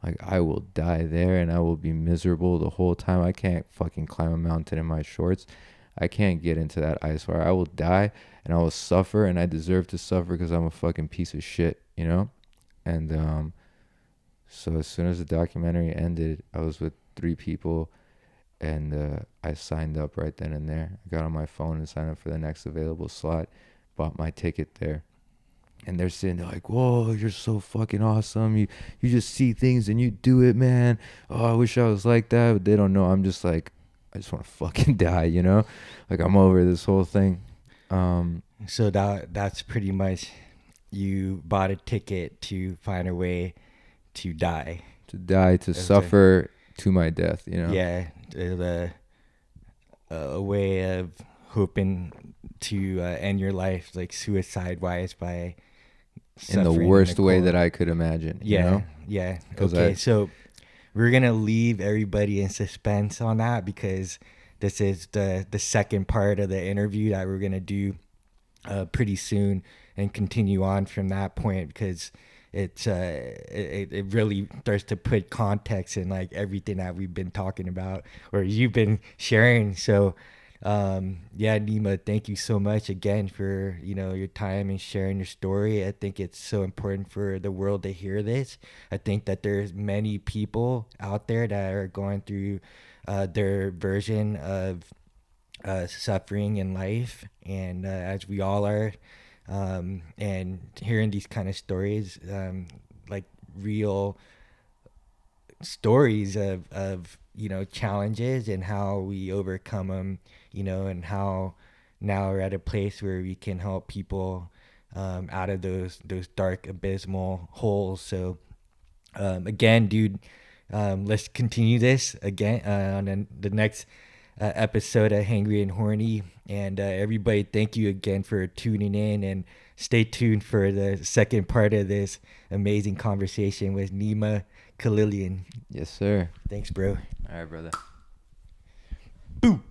Like, I will die there and I will be miserable the whole time. I can't fucking climb a mountain in my shorts. I can't get into that ice fire. I will die and I will suffer, and I deserve to suffer because I'm a fucking piece of shit, you know? And so as soon as the documentary ended, I was with 3 people, and I signed up right then and there. I got on my phone and signed up for the next available slot, bought my ticket there. And they're sitting there like, whoa, you're so fucking awesome. You just see things and you do it, man. Oh, I wish I was like that. But they don't know. I'm just like, I just want to fucking die, you know? Like, I'm over this whole thing. So that's pretty much, you bought a ticket to find a way to die. To die, to suffer to my death, you know? Yeah, a way of hoping to end your life, like suicide-wise, by in the worst way that I could imagine. Yeah, you know? yeah. Okay, so we're gonna leave everybody in suspense on that, because this is the second part of the interview that we're gonna do pretty soon, and continue on from that point, because it really starts to put context in like everything that we've been talking about or you've been sharing. So yeah, Nima, thank you so much again for, you know, your time and sharing your story. I think it's so important for the world to hear this. I think that there's many people out there that are going through their version of suffering in life, and as we all are, and hearing these kind of stories, like real stories of you know, challenges and how we overcome them, you know, and how now we're at a place where we can help people out of those dark abysmal holes. So again, dude, let's continue this again on the next episode of Hangry and Horny. And everybody, thank you again for tuning in, and stay tuned for the second part of this amazing conversation with Nima Khalilian. Yes, sir. Thanks, bro. All right, brother. Boom.